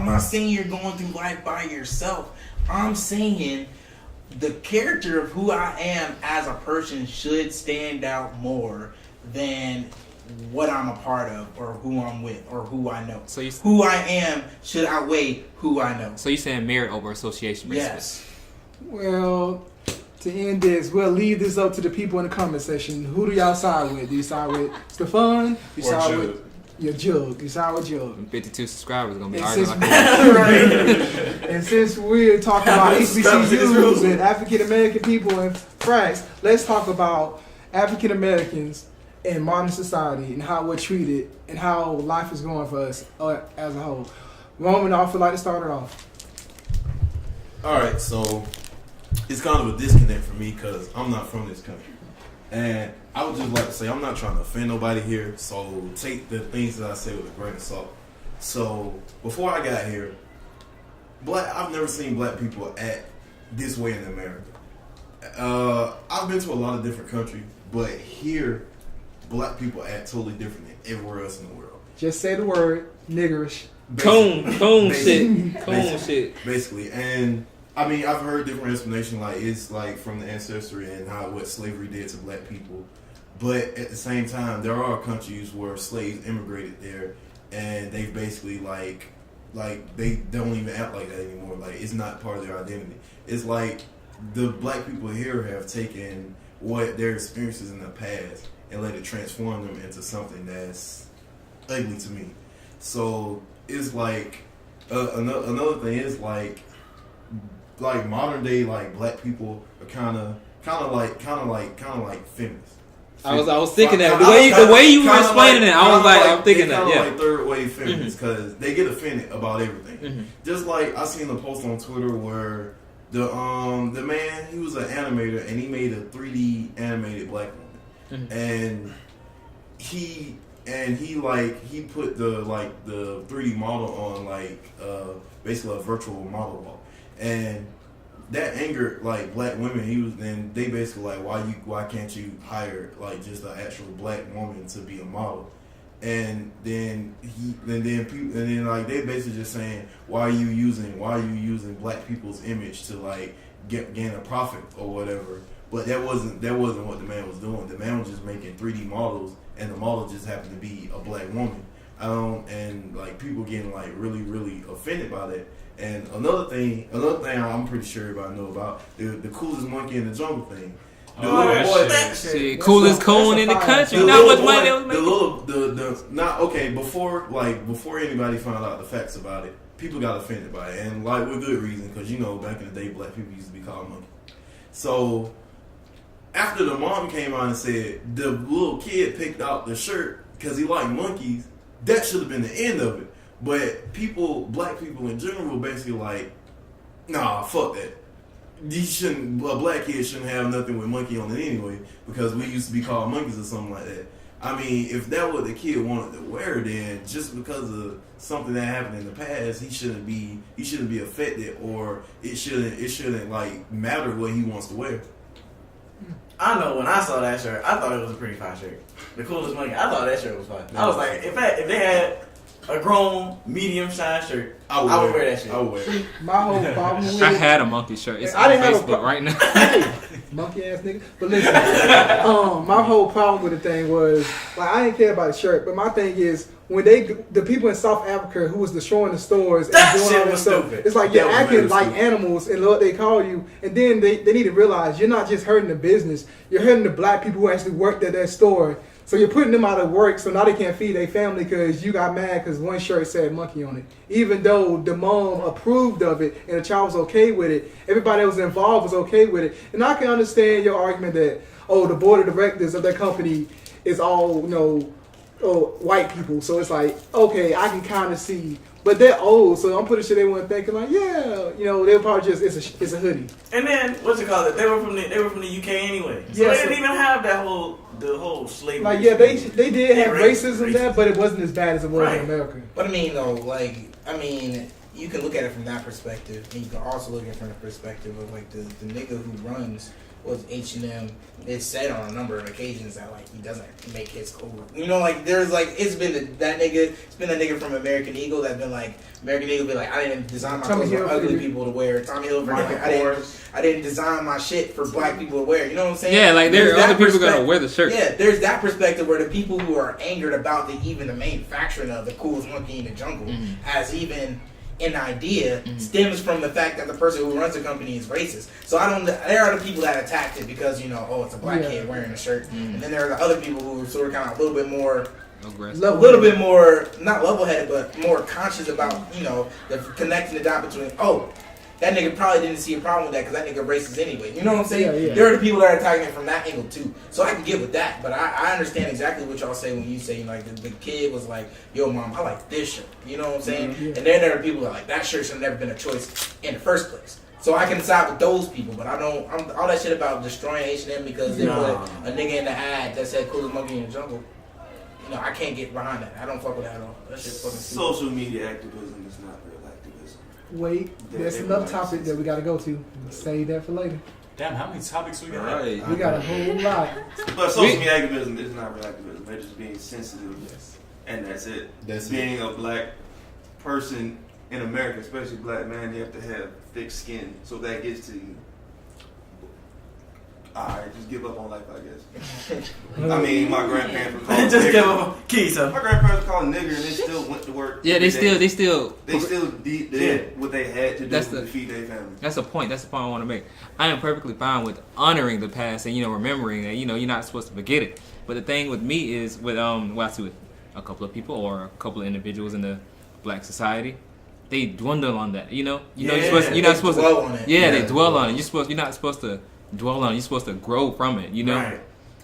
not saying you're going through life by yourself. I'm saying the character of who I am as a person should stand out more than what I'm a part of or who I'm with or who I know. So who I am should outweigh who I know. So you're saying merit over association, basically? Yes. Well, to end this, we'll leave this up to the people in the comment section. Who do y'all side with? Do you side with Stefan? You or side Jug. with your Jug? You side with Jug? 52 subscribers are gonna be And arguing since, like that. right. And since we're talking about HBCUs and African American people in France, let's talk about African Americans in modern society and how we're treated and how life is going for us as a whole. Roman, I feel like to start it off. All right, so it's kind of a disconnect for me because I'm not from this country. And I would just like to say I'm not trying to offend nobody here, so take the things that I say with a grain of salt. So before I got here, I've never seen black people act this way in America. I've been to a lot of different countries, but here, black people act totally different than everywhere else in the world. Just say the word niggerish. Coon shit. Basically, and I mean, I've heard different explanations, like it's like from the ancestry and what slavery did to black people. But at the same time, there are countries where slaves immigrated there, and they've basically like they don't even act like that anymore. Like it's not part of their identity. It's like the black people here have taken what their experiences in the past and let it transform them into something that's ugly to me. So it's like another thing is like modern day like black people are kind of like feminists. I was thinking that the way you were explaining it, I was like, I'm thinking that, yeah. Like third wave feminists because they get offended about everything. Just like I seen a post on Twitter where the man, he was an animator and he made a 3D animated black woman, and he put the 3D model on basically a virtual model wall, and that angered like black women. And they basically like, why can't you hire like just an actual black woman to be a model? And then they basically just saying, why are you using black people's image to like gain a profit or whatever? But that wasn't what the man was doing. The man was just making 3D models, and the model just happened to be a black woman. And like people getting like really, really offended by that. And another thing I'm pretty sure everybody know about the coolest monkey in the jungle thing. Coolest cone in the country. Before anybody found out the facts about it, people got offended by it, and like with good reason, because back in the day, black people used to be called monkey. So after the mom came out and said the little kid picked out the shirt because he liked monkeys, that should have been the end of it. But black people in general, were basically like, nah, fuck that. A black kid shouldn't have nothing with monkey on it anyway, because we used to be called monkeys or something like that. I mean, if that what the kid wanted to wear, then just because of something that happened in the past, he shouldn't be affected, or it shouldn't like matter what he wants to wear. I know when I saw that shirt, I thought it was a pretty fine shirt. The coolest monkey, I thought that shirt was fine. I was like, in fact, if they had a grown, medium-sized shirt, I would wear that shit. I would wear it. My whole problem with I had a monkey shirt. It's on Facebook right now. Monkey ass nigga. But listen, my whole problem with the thing was, like, I didn't care about the shirt, but my thing is, when the people in South Africa who was destroying the stores and doing all that stuff, it's like you're acting like animals and what they call you, and then they need to realize you're not just hurting the business, you're hurting the black people who actually worked at that store. So you're putting them out of work, so now they can't feed their family because you got mad because one shirt said monkey on it. Even though the mom approved of it and the child was okay with it, everybody that was involved was okay with it. And I can understand your argument that, the board of directors of that company is all, white people. So it's like, okay, I can kind of see. But they're old, so I'm pretty sure they weren't thinking like, yeah, they were probably just, it's a hoodie. And then, They were from the UK anyway. So they didn't even have the whole slavery. Like, yeah, they did have racism there, but it wasn't as bad as it was in America. But I mean, you can look at it from that perspective, and you can also look at it from the perspective of like the nigga who runs was H&M. It's said on a number of occasions that like he doesn't make his code. There's like it's been that nigga from American Eagle that's been like American Eagle be like, I didn't design my clothes for ugly people to wear. Tommy Hilfiger, I didn't design my shit for black people to wear. You know what I'm saying? Yeah, like there are other people gonna wear the shirt. Yeah, there's that perspective where the people who are angered about even the manufacturing of the coolest monkey in the jungle has even an idea stems from the fact that the person who runs the company is racist. So there are the people that attacked it because, it's a black kid wearing a shirt. And then there are the other people who are sort of kind of a little bit more aggressive. A little bit more, not level-headed, but more conscious about, the connecting the dot between, that nigga probably didn't see a problem with that because that nigga racist anyway. You know what I'm saying? Yeah. There are the people that are attacking it from that angle too. So I can get with that. But I understand exactly what y'all say when you say, like, the kid was like, yo, mom, I like this shirt. You know what I'm saying? Yeah. And then there are people that are like, that shirt should have never been a choice in the first place. So I can side with those people, but all that shit about destroying H&M because they put a nigga in the ad that said coolest monkey in the jungle. I can't get behind that. I don't fuck with that at all. That shit's fucking stupid. Social media activism is not real activism. Wait, there's another topic that we got to go to. Save that for later. Damn, how many topics we got? Right. We got a whole lot. But social media activism is not real activism. They're just being sensitive, and that's it. Being a black person in America, especially black man, you have to have thick skin, so that gets to you. Alright, just give up on life, I guess. I mean, my grandparents were called just give up on keys. My grandparents were called nigger, and they still went to work. Yeah, they still did what they had to do to feed their family. That's the point. That's the point I want to make. I am perfectly fine with honoring the past and remembering that you're not supposed to forget it. But the thing with me is with I see with a couple of people or a couple of individuals in the black society, they dwindle on that. You're not supposed to dwell on it. Yeah, they dwell on it. You're not supposed to dwell on it. You're supposed to grow from it. Right.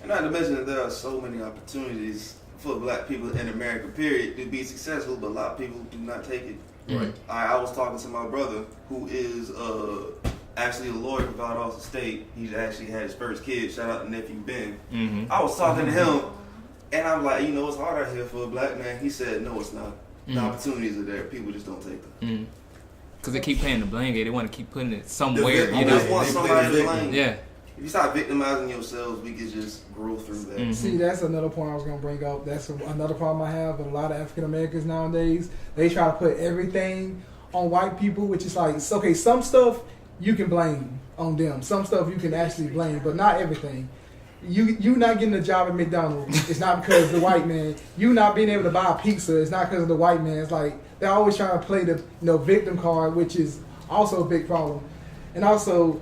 And not to mention that there are so many opportunities for black people in America, period, to be successful, but a lot of people do not take it. Right. I was talking to my brother, who is actually a lawyer for Valdosta State. He actually had his first kid. Shout out to nephew Ben. Mm-hmm. I was talking to him, and I'm like, it's hard out here for a black man. He said, no, it's not. The opportunities are there. People just don't take them. Because they keep playing the blame game. They want to keep putting it somewhere. You just want somebody to blame. Yeah. If you start victimizing yourselves, we can just grow through that. See, that's another point I was going to bring up. That's another problem I have with a lot of African Americans nowadays. They try to put everything on white people, which is like, okay, some stuff you can blame on them. Some stuff you can actually blame, but not everything. You not getting a job at McDonald's, it's not because of the white man. You not being able to buy a pizza, it's not because of the white man. It's like they're always trying to play the victim card, which is also a big problem. And also,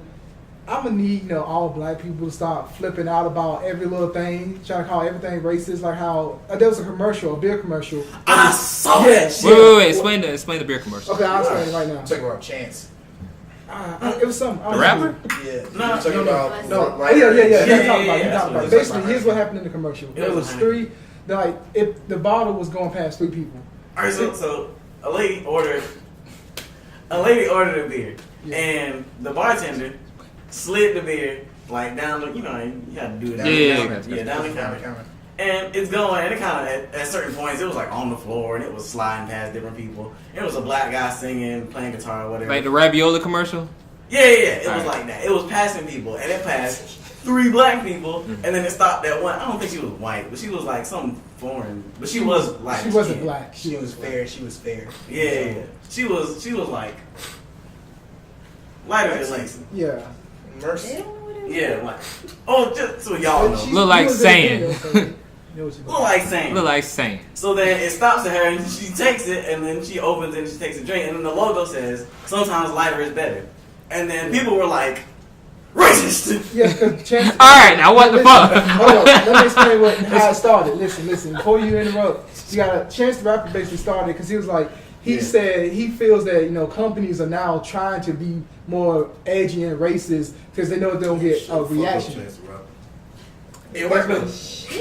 I'm gonna need all black people to start flipping out about every little thing, trying to call everything racist. Like how there was a beer commercial. I saw that shit. Wait. Explain the beer commercial. Okay, I'll explain it right now. I'm talking about Chance. It was something. The rapper? Yeah. No, I'm talking about Yeah. Basically, here's what happened in the commercial. There was three. The bottle was going past three people. All right, so a lady ordered a beer, and the bartender slid the beer down the, you had to do it down the counter. Down the counter. And it's going, and it kind of, at certain points, it was on the floor, and it was sliding past different people. It was a black guy singing, playing guitar, or whatever. Like the Ravioli commercial? Yeah. It was like that. It was passing people, and it passed 3 black people, and then it stopped at one. I don't think she was white, but she was some foreign. But she was She wasn't black. She was fair. She was fair. Yeah. She was lighter than Langston. Yeah. Mercy. Yeah, just so y'all know. Look like saying. Look like saying. So then it stops at her, and she takes it, and then she opens it, and she takes a drink, and then the logo says, sometimes lighter is better. And then people were like, racist! Yeah, because Chance... Alright, now what the fuck? Hold on, let me explain how it started. Listen, before you interrupt, you got Chance the Rapper basically started, because he was like, he said he feels that, companies are now trying to be more edgy and racist, because they know they don't get a reaction. It worked.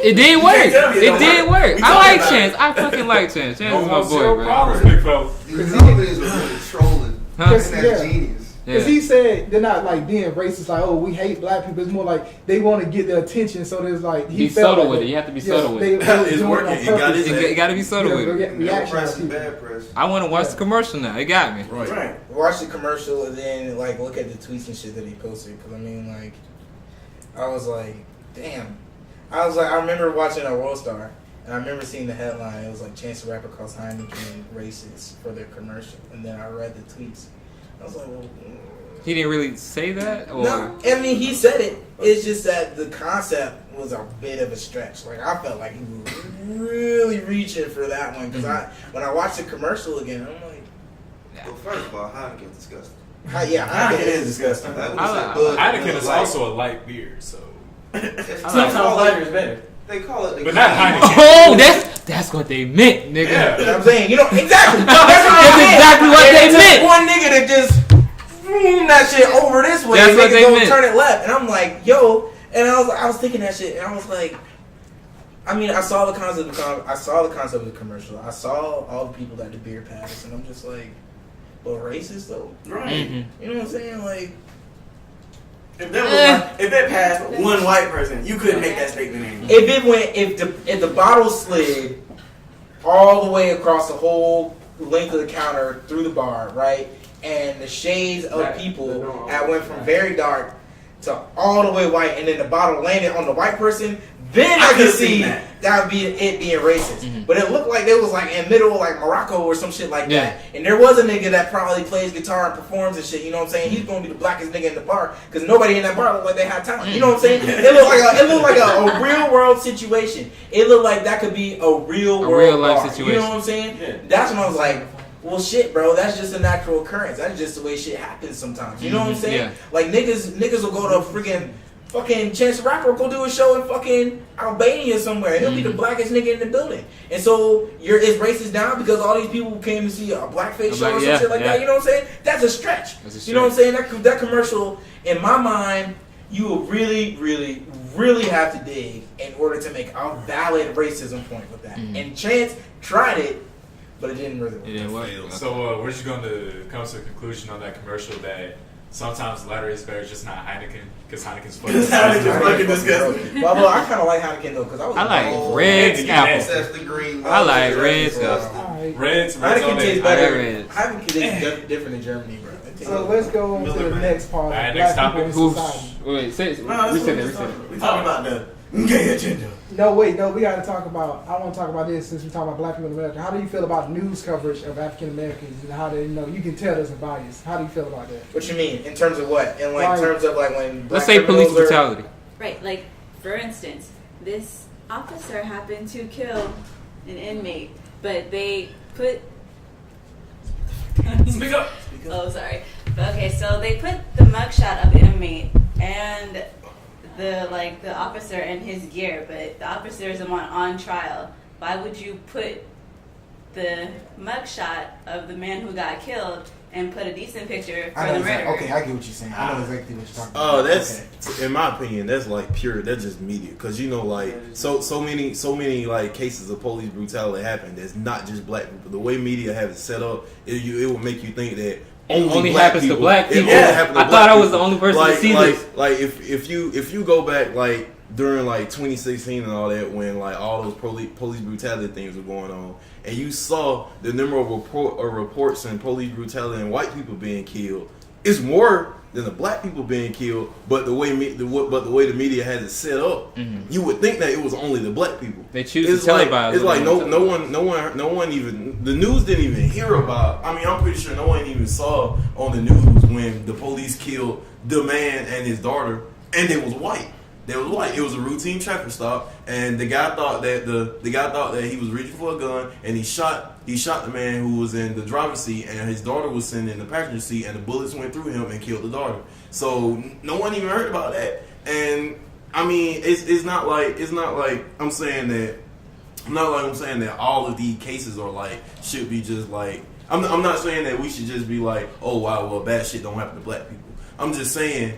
It did work. It did work. I like Chance. I fucking like Chance. Chance is my boy, bro. Big fella. These companies are really trolling. That's genius. Because he said they're not being racist, we hate black people. It's more like they want to get their attention. So there's he be subtle with it. You have to be subtle with it. It's working. It got to be subtle with it. Reaction. Bad press. I want to watch the commercial now. It got me. Right. Watch the commercial and then look at the tweets and shit that he posted. Because I was like, damn. I remember watching a World Star, and I remember seeing the headline. It was Chance the Rapper calls Heineken racist for their commercial. And then I read the tweets. I was like, well... He didn't really say that? Or? No, he said it. It's just that the concept was a bit of a stretch. I felt like he was really reaching for that one. Because when I watched the commercial again, I'm like... Well, first of all, Heineken's disgusting. Heineken is disgusting. Heineken is also a light beer, so... Sometimes lighter is better. They call it... But not Heineken. Oh, that's what they meant, nigga. Yeah. You know what I'm saying? Exactly. That's exactly what they meant. One nigga that just boom that shit over this way. That's what they meant. Turn it left, and I'm like, yo. And I was thinking that shit, and I was like, I saw the concept of the commercial. I saw all the people that the beer pass, and I'm just like, but racist though, right? You know what I'm saying? If it passed one white person, you couldn't make that statement anymore. If the bottle slid all the way across the whole length of the counter through the bar, right? And the shades of people went from very dark to all the way white, and then the bottle landed on the white person, then I could see that would be it being racist. Mm-hmm. But it looked like they was in middle Morocco or some shit like that. And there was a nigga that probably plays guitar and performs and shit, you know what I'm saying? He's gonna be the blackest nigga in the bar because nobody in that bar looked like they had talent. You know what I'm saying? It looked like a real world situation. It looked like that could be a real life situation. You know what I'm saying? Yeah. That's when I was like, well, shit, bro, that's just a natural occurrence. That's just the way shit happens sometimes. You know what I'm saying? Yeah. Niggas will go to fucking Chance the Rapper will go do a show in fucking Albania somewhere, and he'll be the blackest nigga in the building. And so it's racist now because all these people came to see a blackface show or some shit like that. You know what I'm saying? That's a stretch. You know what I'm saying? That commercial, in my mind, you will really, really, really have to dig in order to make a valid racism point with that. And Chance tried it, but it didn't really work. It didn't work. So we're just going to come to a conclusion on that commercial that sometimes letter is better, just not Heineken, because Heineken's fucking disgusting. Well, I kind of like Heineken though, because I like Red's apple. That's the green. I like Red's stuff. Reds Heineken on tastes it. better. Heineken tastes different in Germany, bro. So let's go on to the next part. Alright, next Black topic. people in society. Wait, say reset that. We talking about the gay agenda. No, wait, no, we got to talk about. I want to talk about this since we're talking about black people in America. How do you feel about news coverage of African Americans and how they, you can tell there's a bias? How do you feel about that? What you mean in terms of what? In like terms of like when let's say police brutality. Right, like for instance, this officer happened to kill an inmate, but they put. Speak up. Oh, sorry. Okay, so they put the mugshot of the inmate and the officer in his gear, but the officer is the one on trial. Why would you put the mugshot of the man who got killed and put a decent picture for the murderer? Okay, I get what you're saying. I know exactly what you're talking about. Oh, that's in my opinion. That's like pure. That's just media, because like so many like cases of police brutality happen. That's not just black people. The way media have it set up, it will make you think that only happens to black people. I thought I was the only person to see this. Like if you go back like during like 2016 and all that, when like all those police brutality things were going on, and you saw the number of reports and police brutality and white people being killed, it's more than the black people being killed. But the way the media has it set up, you would think that it was only the black people. They choose to televise. It's like no one even, the news didn't even hear about. I mean, I'm pretty sure no one even saw on the news when the police killed the man and his daughter, and they was white. They was white. It was a routine traffic stop, and the guy thought that the guy thought that he was reaching for a gun, and he shot the man who was in the driver's seat, and his daughter was sitting in the passenger seat, and the bullets went through him and killed the daughter. So no one even heard about that. And I mean, it's not like I'm saying that all of these cases are like should be just like. I'm not saying that we should just be like, oh wow, well bad shit don't happen to black people. I'm just saying,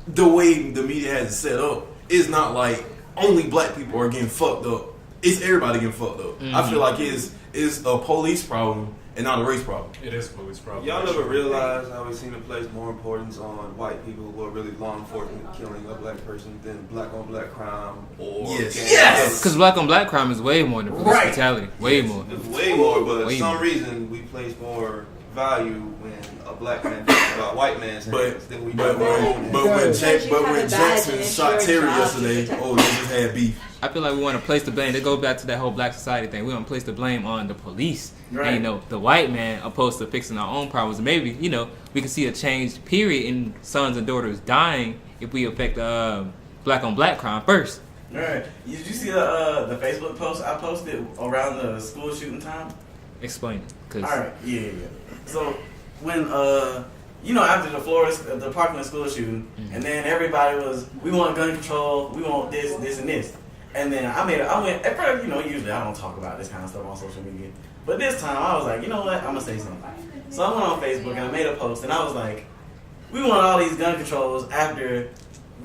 the way the media has it set up, it's not like only black people are getting fucked up. It's everybody getting fucked up. I feel like it's a police problem and not a race problem. It is a police problem. Y'all never realize how we seem to place more importance on white people who are really law enforcement killing a black person than black on black crime or yes. Because black on black crime is way more than police brutality. Way more. It's way more, but for some reason we place more value when a black man thinks about white man's hands than we do our own. But when Jackson shot Terry yesterday, they just had beef. I feel like we want to place the blame. It goes back to that whole black society thing. We want to place the blame on the police. Right. And, the white man opposed to fixing our own problems. And maybe, we can see a change, period, in sons and daughters dying if we affect black on black crime first. Right. Did you see the Facebook post I posted around the school shooting time? Explain it. Alright, yeah. So, when, after the Parkland school shooting, and then everybody we want gun control, we want this, and this. And then I went, at first, usually I don't talk about this kind of stuff on social media. But this time I was like, you know what, I'm going to say something. So I went on Facebook and I made a post and I was like, we want all these gun controls after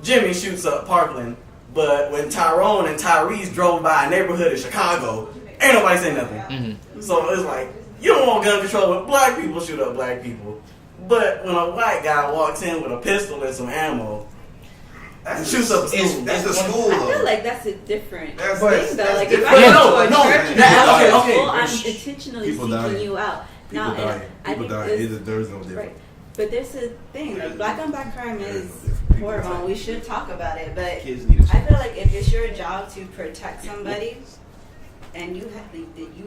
Jimmy shoots up Parkland, but when Tyrone and Tyrese drove by a neighborhood in Chicago, ain't nobody say nothing. So it's like, you don't want gun control when black people shoot up black people. But when a white guy walks in with a pistol and some ammo, and shoots up a school. That's a school, though. I feel like that's a different thing, though. Like if different. I go to a church, okay. I'm intentionally seeking you out. People dying. There's no difference. Right. But there's a thing, like black on black crime is horrible. We should talk about it, but I feel like if it's your job to protect somebody, and you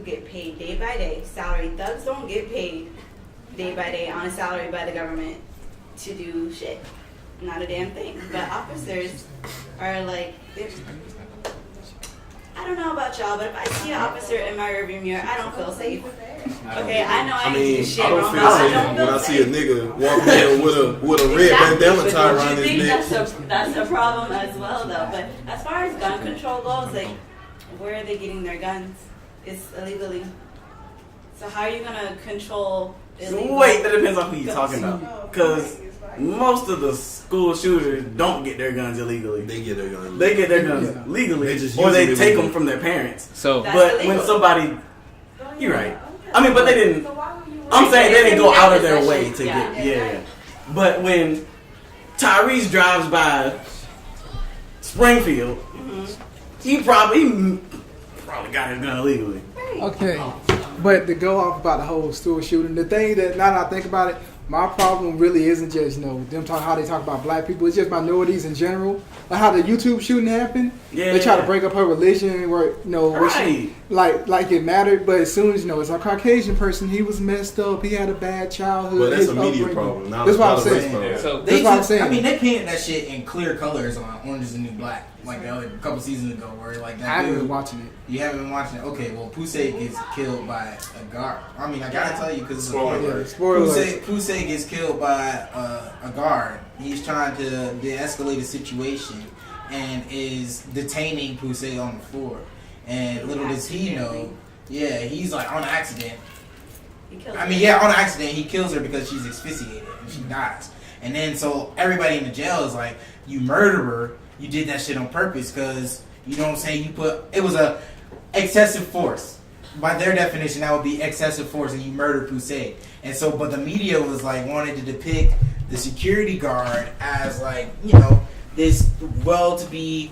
get paid day by day, salary. Thugs don't get paid day by day on a salary by the government to do shit. Not a damn thing. But officers are like, I don't know about y'all, but if I see an officer in my rearview mirror, I don't feel safe. Okay, I know I ain't do shit I don't wrong, feel but I safe don't when feel I safe. see a nigga walking in with a red bandana tied around his neck. That's a problem as well, though. But as far as gun control goes, like, where are they getting their guns? It's illegally. So how are you gonna control illegal Wait, that depends on who you're talking about. Because most of the school shooters don't get their guns illegally. They get their guns. They get their guns Yeah. legally, They just or use they it take illegally. them from their parents. So That's But illegal. when somebody, you're right. I mean, but they didn't. I'm saying they didn't go out of their way to get. Yeah. But when Tyrese drives by Springfield, he probably got his gun illegally. Okay, but to go off about the whole school shooting, the thing that now that I think about it, my problem really isn't just them talk how they talk about black people. It's just minorities in general. Like how the YouTube shooting happened. Yeah. They try to break up her religion, where where she, like it mattered. But as soon as it's a Caucasian person, he was messed up. He had a bad childhood. But that's his a media upbringing. problem. Not, That's what not I'm a race saying. problem. so They That's what I'm just- saying. I mean, they painted that shit in clear colors on Orange is the New Black, like the other couple seasons ago, where like I that haven't dude. been watching it. You haven't been watching it? Okay, well, Pusey gets killed by a guard. I mean, I gotta tell you because it's a Spoiler. point. Yeah, spoiler. Pusey gets killed by a guard. He's trying to de-escalate a situation and is detaining Pusey on the floor. And little does he know, he's like on accident. On accident, he kills her because she's asphyxiated and she dies. And then so everybody in the jail is like, you murderer, you did that shit on purpose because, you know what I'm saying, it was a excessive force. By their definition, that would be excessive force and you murdered Pusey. And so, but the media was like, wanted to depict the security guard as like, this well-to-be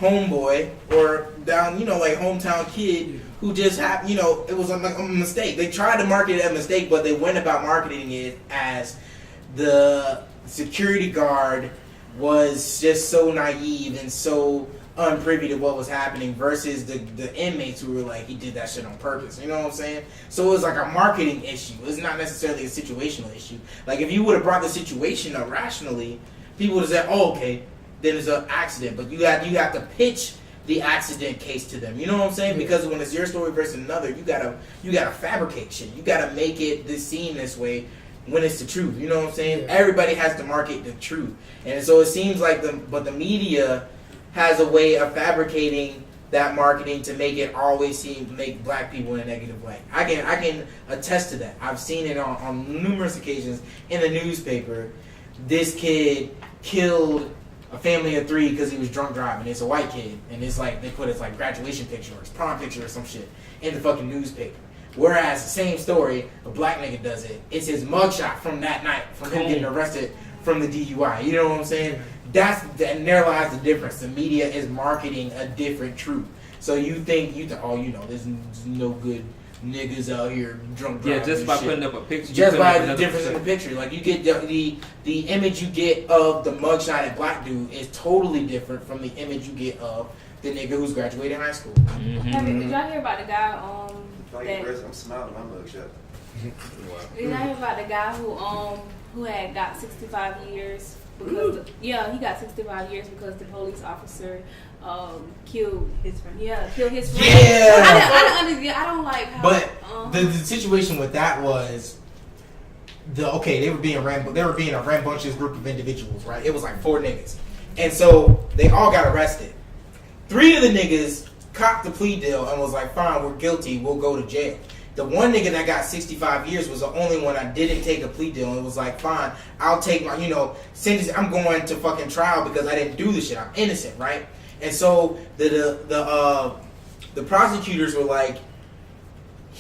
homeboy or down, like hometown kid who just happened, it was a mistake. They tried to market it as a mistake, but they went about marketing it as the security guard was just so naive and so unprivy to what was happening versus the inmates who were like, he did that shit on purpose. You know what I'm saying? So it was like a marketing issue. It's not necessarily a situational issue. Like if you would have brought the situation up rationally, people would have said, oh, okay, then it's an accident. But you have to pitch the accident case to them. You know what I'm saying? Because when it's your story versus another, you gotta fabricate shit. You gotta make it seem this way when it's the truth. You know what I'm saying? Yeah. Everybody has to market the truth. And so it seems like the media has a way of fabricating that marketing to make it always make black people in a negative way. I can attest to that. I've seen it on numerous occasions in the newspaper. This kid killed a family of 3 because he was drunk driving. It's a white kid, and it's like they put his like graduation picture or his prom picture or some shit in the fucking newspaper. Whereas the same story, a black nigga does it. It's his mugshot from that night, from him getting arrested from the DUI. You know what I'm saying? And there lies the difference. The media is marketing a different truth. So you think, there's no good niggas out here drunk driving. yeah, just and by shit. putting up a picture. Just you by put up the another difference in the picture. picture. Like you get the image you get of the mugshot at black dude is totally different from the image you get of the nigga who's graduated high school. Did y'all hear about the guy I'm smiling. I'm mugshot. Did y'all hear about the guy who had got 65 years because he got 65 years because the police officer killed his friend. Yeah, killed his friend. Yeah. I don't like how. But the situation with that was they were being a rambunctious group of individuals, right? It was like 4 niggas. And so they all got arrested. 3 of the niggas copped the plea deal and was like, fine, we're guilty, we'll go to jail. The one nigga that got 65 years was the only one that didn't take a plea deal and was like, fine, I'll take my, sentence, I'm going to fucking trial because I didn't do this shit. I'm innocent, right? And so the prosecutors were like,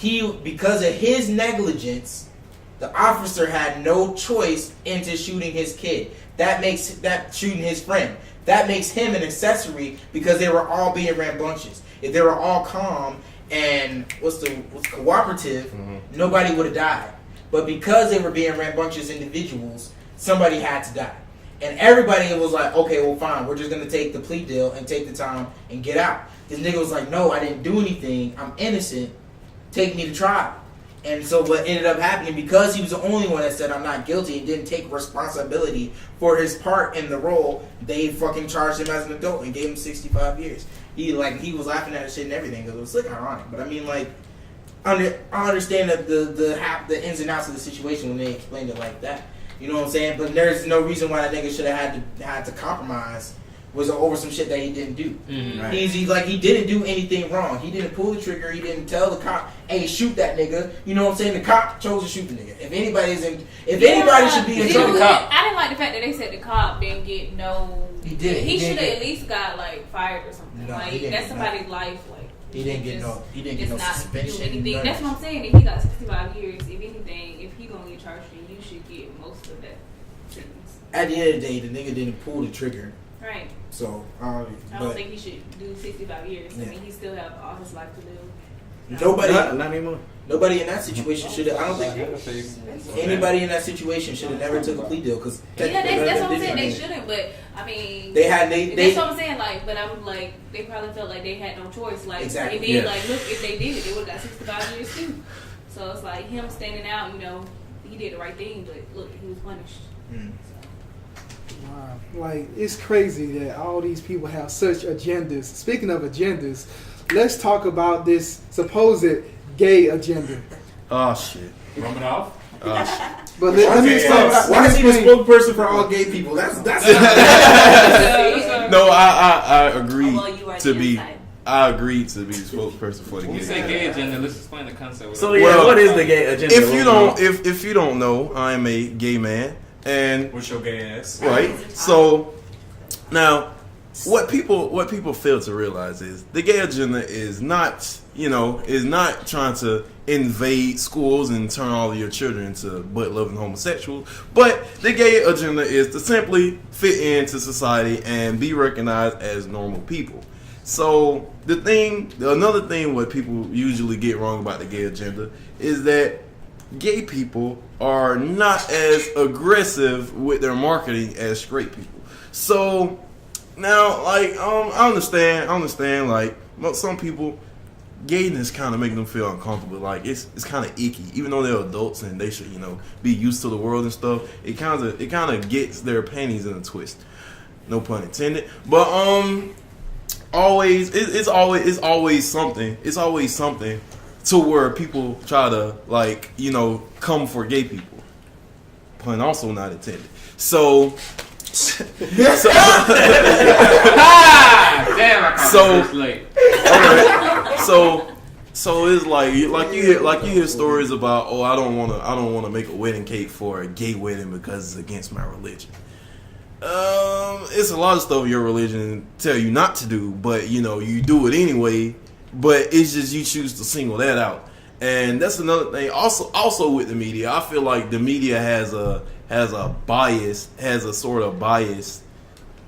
because of his negligence, the officer had no choice into shooting his kid. Shooting his friend. That makes him an accessory because they were all being rambunctious. If they were all calm and cooperative, nobody would have died. But because they were being rambunctious individuals, somebody had to die. And everybody was like, okay, well, fine, we're just going to take the plea deal and take the time and get out. This nigga was like, no, I didn't do anything. I'm innocent. Take me to trial. And so what ended up happening, because he was the only one that said I'm not guilty and didn't take responsibility for his part in the role, they fucking charged him as an adult and gave him 65 years. He was laughing at the shit and everything because it was like ironic. But I mean, like, I understand that the ins and outs of the situation when they explained it like that. You know what I'm saying? But there's no reason why that nigga should have had to compromise was over some shit that he didn't do. Mhm. He's like, he didn't do anything wrong. He didn't pull the trigger. He didn't tell the cop, "Hey, shoot that nigga." You know what I'm saying? The cop chose to shoot the nigga. If anybody should be in trouble, I didn't like the fact that they said the cop didn't get no. He did. He should have didn't at least got like fired or something. No, like he didn't that's get somebody's life. Like He didn't get no. He didn't get no not suspension. do anything. none That's of what I'm saying. If he got 65 years, if anything, if he gonna get charged, then you should get most of that sentence. At the end of the day, the nigga didn't pull the trigger. Right. So, I don't think he should do 65 years. Yeah. I mean, he still have all his life to live. Nobody, Not anymore. nobody in that situation should have. I don't think anybody in that situation should have never took a plea deal because Yeah, that's what I'm saying. They shouldn't, but I mean, they had that's what I'm saying. Like, but I'm like, they probably felt like they had no choice. Like, Exactly. and then Yeah. like, look, if they did it, they would have got 65 years too. So it's like him standing out. You know, he did the right thing, but look, he was punished. Wow. Like, it's crazy that all these people have such agendas. Speaking of agendas, let's talk about this supposed gay agenda. Oh shit. Romanoff? Oh shit. But let me explain. Why is he the spokesperson for all gay people? That's No, I agree Well, you are to the be. inside. I agreed to be the spokesperson for the When we gay. say gay agenda, let's explain the concept. So yeah, Well, what is the gay agenda? If you don't, if you don't know, I am a gay man, and What's your gay ass? right. So now, what people fail to realize is the gay agenda is not, is not trying to invade schools and turn all of your children into butt-loving homosexuals. But the gay agenda is to simply fit into society and be recognized as normal people. So another thing what people usually get wrong about the gay agenda is that gay people are not as aggressive with their marketing as straight people. So now, like, I understand, like, some people, gayness kind of make them feel uncomfortable. Like, it's kind of icky, even though they're adults and they should, be used to the world and stuff. It kind of gets their panties in a twist. No pun intended. But it's always something. It's always something to where people try to, like, come for gay people. Pun also not intended. So Damn, I So- this late. Alright. So it's like you hear stories about, I don't wanna make a wedding cake for a gay wedding because it's against my religion. It's a lot of stuff your religion tell you not to do, but you do it anyway. But it's just you choose to single that out, and that's another thing. Also with the media, I feel like the media has a sort of bias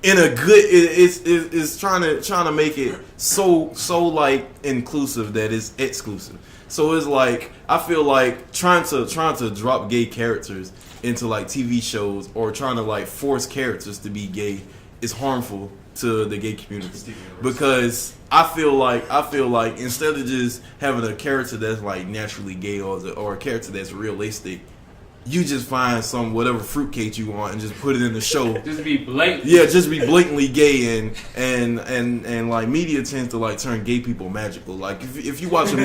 in a good. It's trying to make it so like inclusive that it's exclusive. So it's like, I feel like trying to drop gay characters into like TV shows or trying to like force characters to be gay is harmful to the gay community, because I feel like instead of just having a character that's like naturally gay or a character that's realistic, you just find some whatever fruitcake you want and just put it in the show. Just be blatant. Yeah, just be blatantly gay, and like media tends to like turn gay people magical. Like if you watch a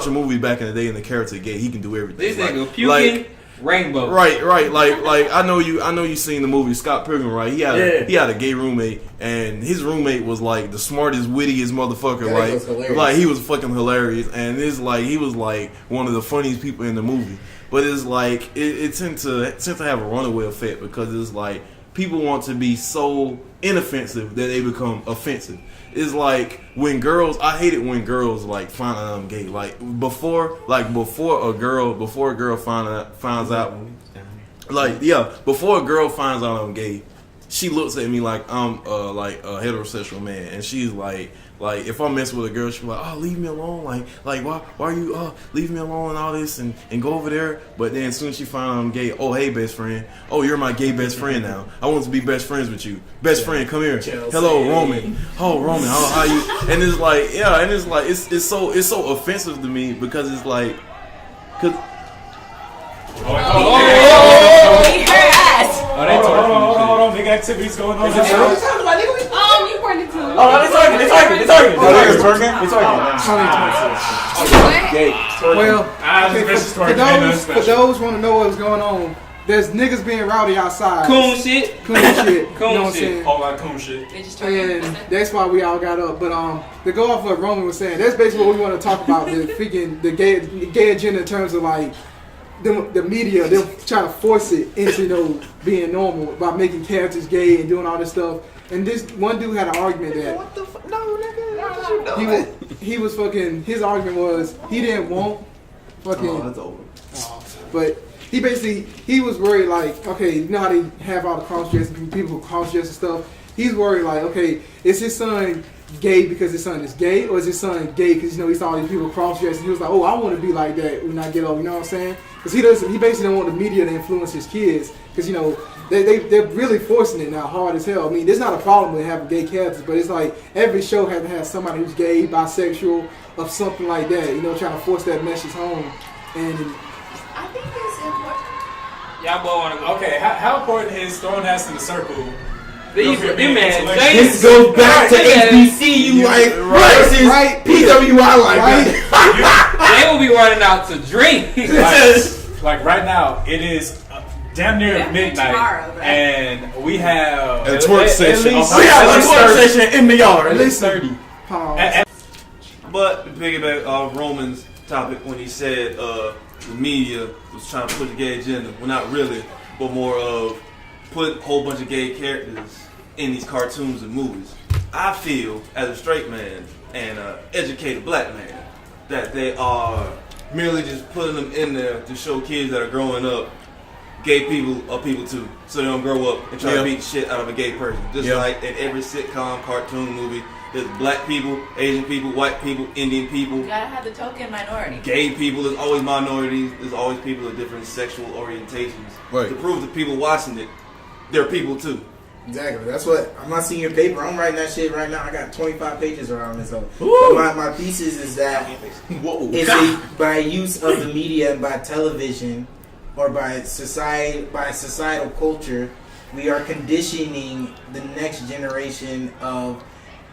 movie back in the day and the character gay, he can do everything. This like, nigga puking rainbow. Right. Like I know you seen the movie Scott Pilgrim, right? He had a gay roommate, and his roommate was like the smartest, wittiest motherfucker. Like he was fucking hilarious, and it's like he was like one of the funniest people in the movie. But it's like it tends to have a runaway effect, because it's like people want to be so inoffensive that they become offensive. It's like when girls, I hate it when girls like find out I'm gay. Like before a girl finds out, like before a girl finds out I'm gay, she looks at me like I'm like a heterosexual man, and she's like if I mess with a girl, she's like, oh, leave me alone, like why are you leave me alone and all this and go over there. But then as soon as she finds out I'm gay, oh, hey best friend, oh, you're my gay best friend now, I want to be best friends with you, best friend, come here, hello Roman, oh Roman, how you, and it's like it's so offensive to me, because it's like, cause Hold on, big activities going on. You pointed to. They talking. Well, okay, for those want to know what's going on, there's niggas being rowdy outside. Coon shit. Coon shit. Coon you know what I'm shit. saying? Whole lot of coon shit. They just turned And that's why we all got up. But to go off what Roman was saying, that's basically what we want to talk about, the gay agenda in terms of like the media, them trying to force it into, you know, being normal by making characters gay and doing all this stuff. And this one dude had an argument that What the fuck? No, nigga. What you know? he was fucking, his argument was he didn't want fucking, Oh, that's over. but he was worried like, okay, you know how they have all the cross-dressing people who cross-dress and stuff. He's worried like, okay, is his son gay because his son is gay, or is his son gay because, you know, he saw all these people cross-dressing? He was like, oh, I want to be like that when I get old. You know what I'm saying? Because he basically don't want the media to influence his kids, because, you know, they're really forcing it now hard as hell. I mean, there's not a problem with having gay characters, but it's like every show has to have somebody who's gay, bisexual, or something like that. You know, trying to force that message home. And I think it's important. Y'all boy want to go. Okay, how important is throwing ass in the circle? These man, This goes back to HBCU life versus right. PWI life. Right. They will be running out to drink. Like right now, it is damn near Yeah, midnight, tomorrow, right? and we have A twerk session. least- We have a twerk session in the yard. At least 30. Pause. But to piggyback off Roman's topic when he said the media was trying to push the gay agenda, well, not really, but more of put a whole bunch of gay characters in these cartoons and movies. I feel, as a straight man and an educated black man, that they are merely just putting them in there to show kids that are growing up gay people are people too, so they don't grow up and try to beat shit out of a gay person. Just like in every sitcom, cartoon, movie, there's black people, Asian people, white people, Indian people, You gotta have the token minority. gay people. There's always minorities. There's always people of different sexual orientations. Right. To prove to people watching it, they're people too. Exactly. That's what I'm not seeing your paper. I'm writing that shit right now. I got 25 pages around this. So my thesis is that Whoa. by use of the media and by television or by societal culture, we are conditioning the next generation of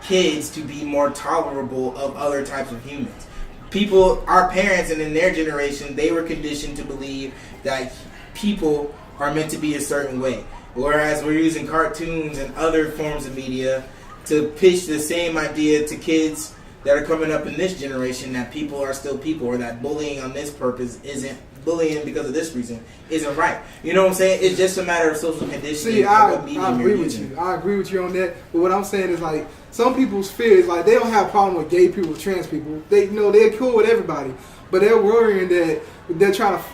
kids to be more tolerable of other types of humans. People, our parents, and in their generation, they were conditioned to believe that people are meant to be a certain way. Whereas we're using cartoons and other forms of media to pitch the same idea to kids that are coming up in this generation, that people are still people, or that bullying on this purpose isn't bullying because of this reason isn't right. You know what I'm saying? It's just a matter of social conditioning. See, I agree with you. I agree with you on that. But what I'm saying is, like, some people's fear is like they don't have a problem with gay people, trans people. They, you know, they're cool with everybody, but they're worrying that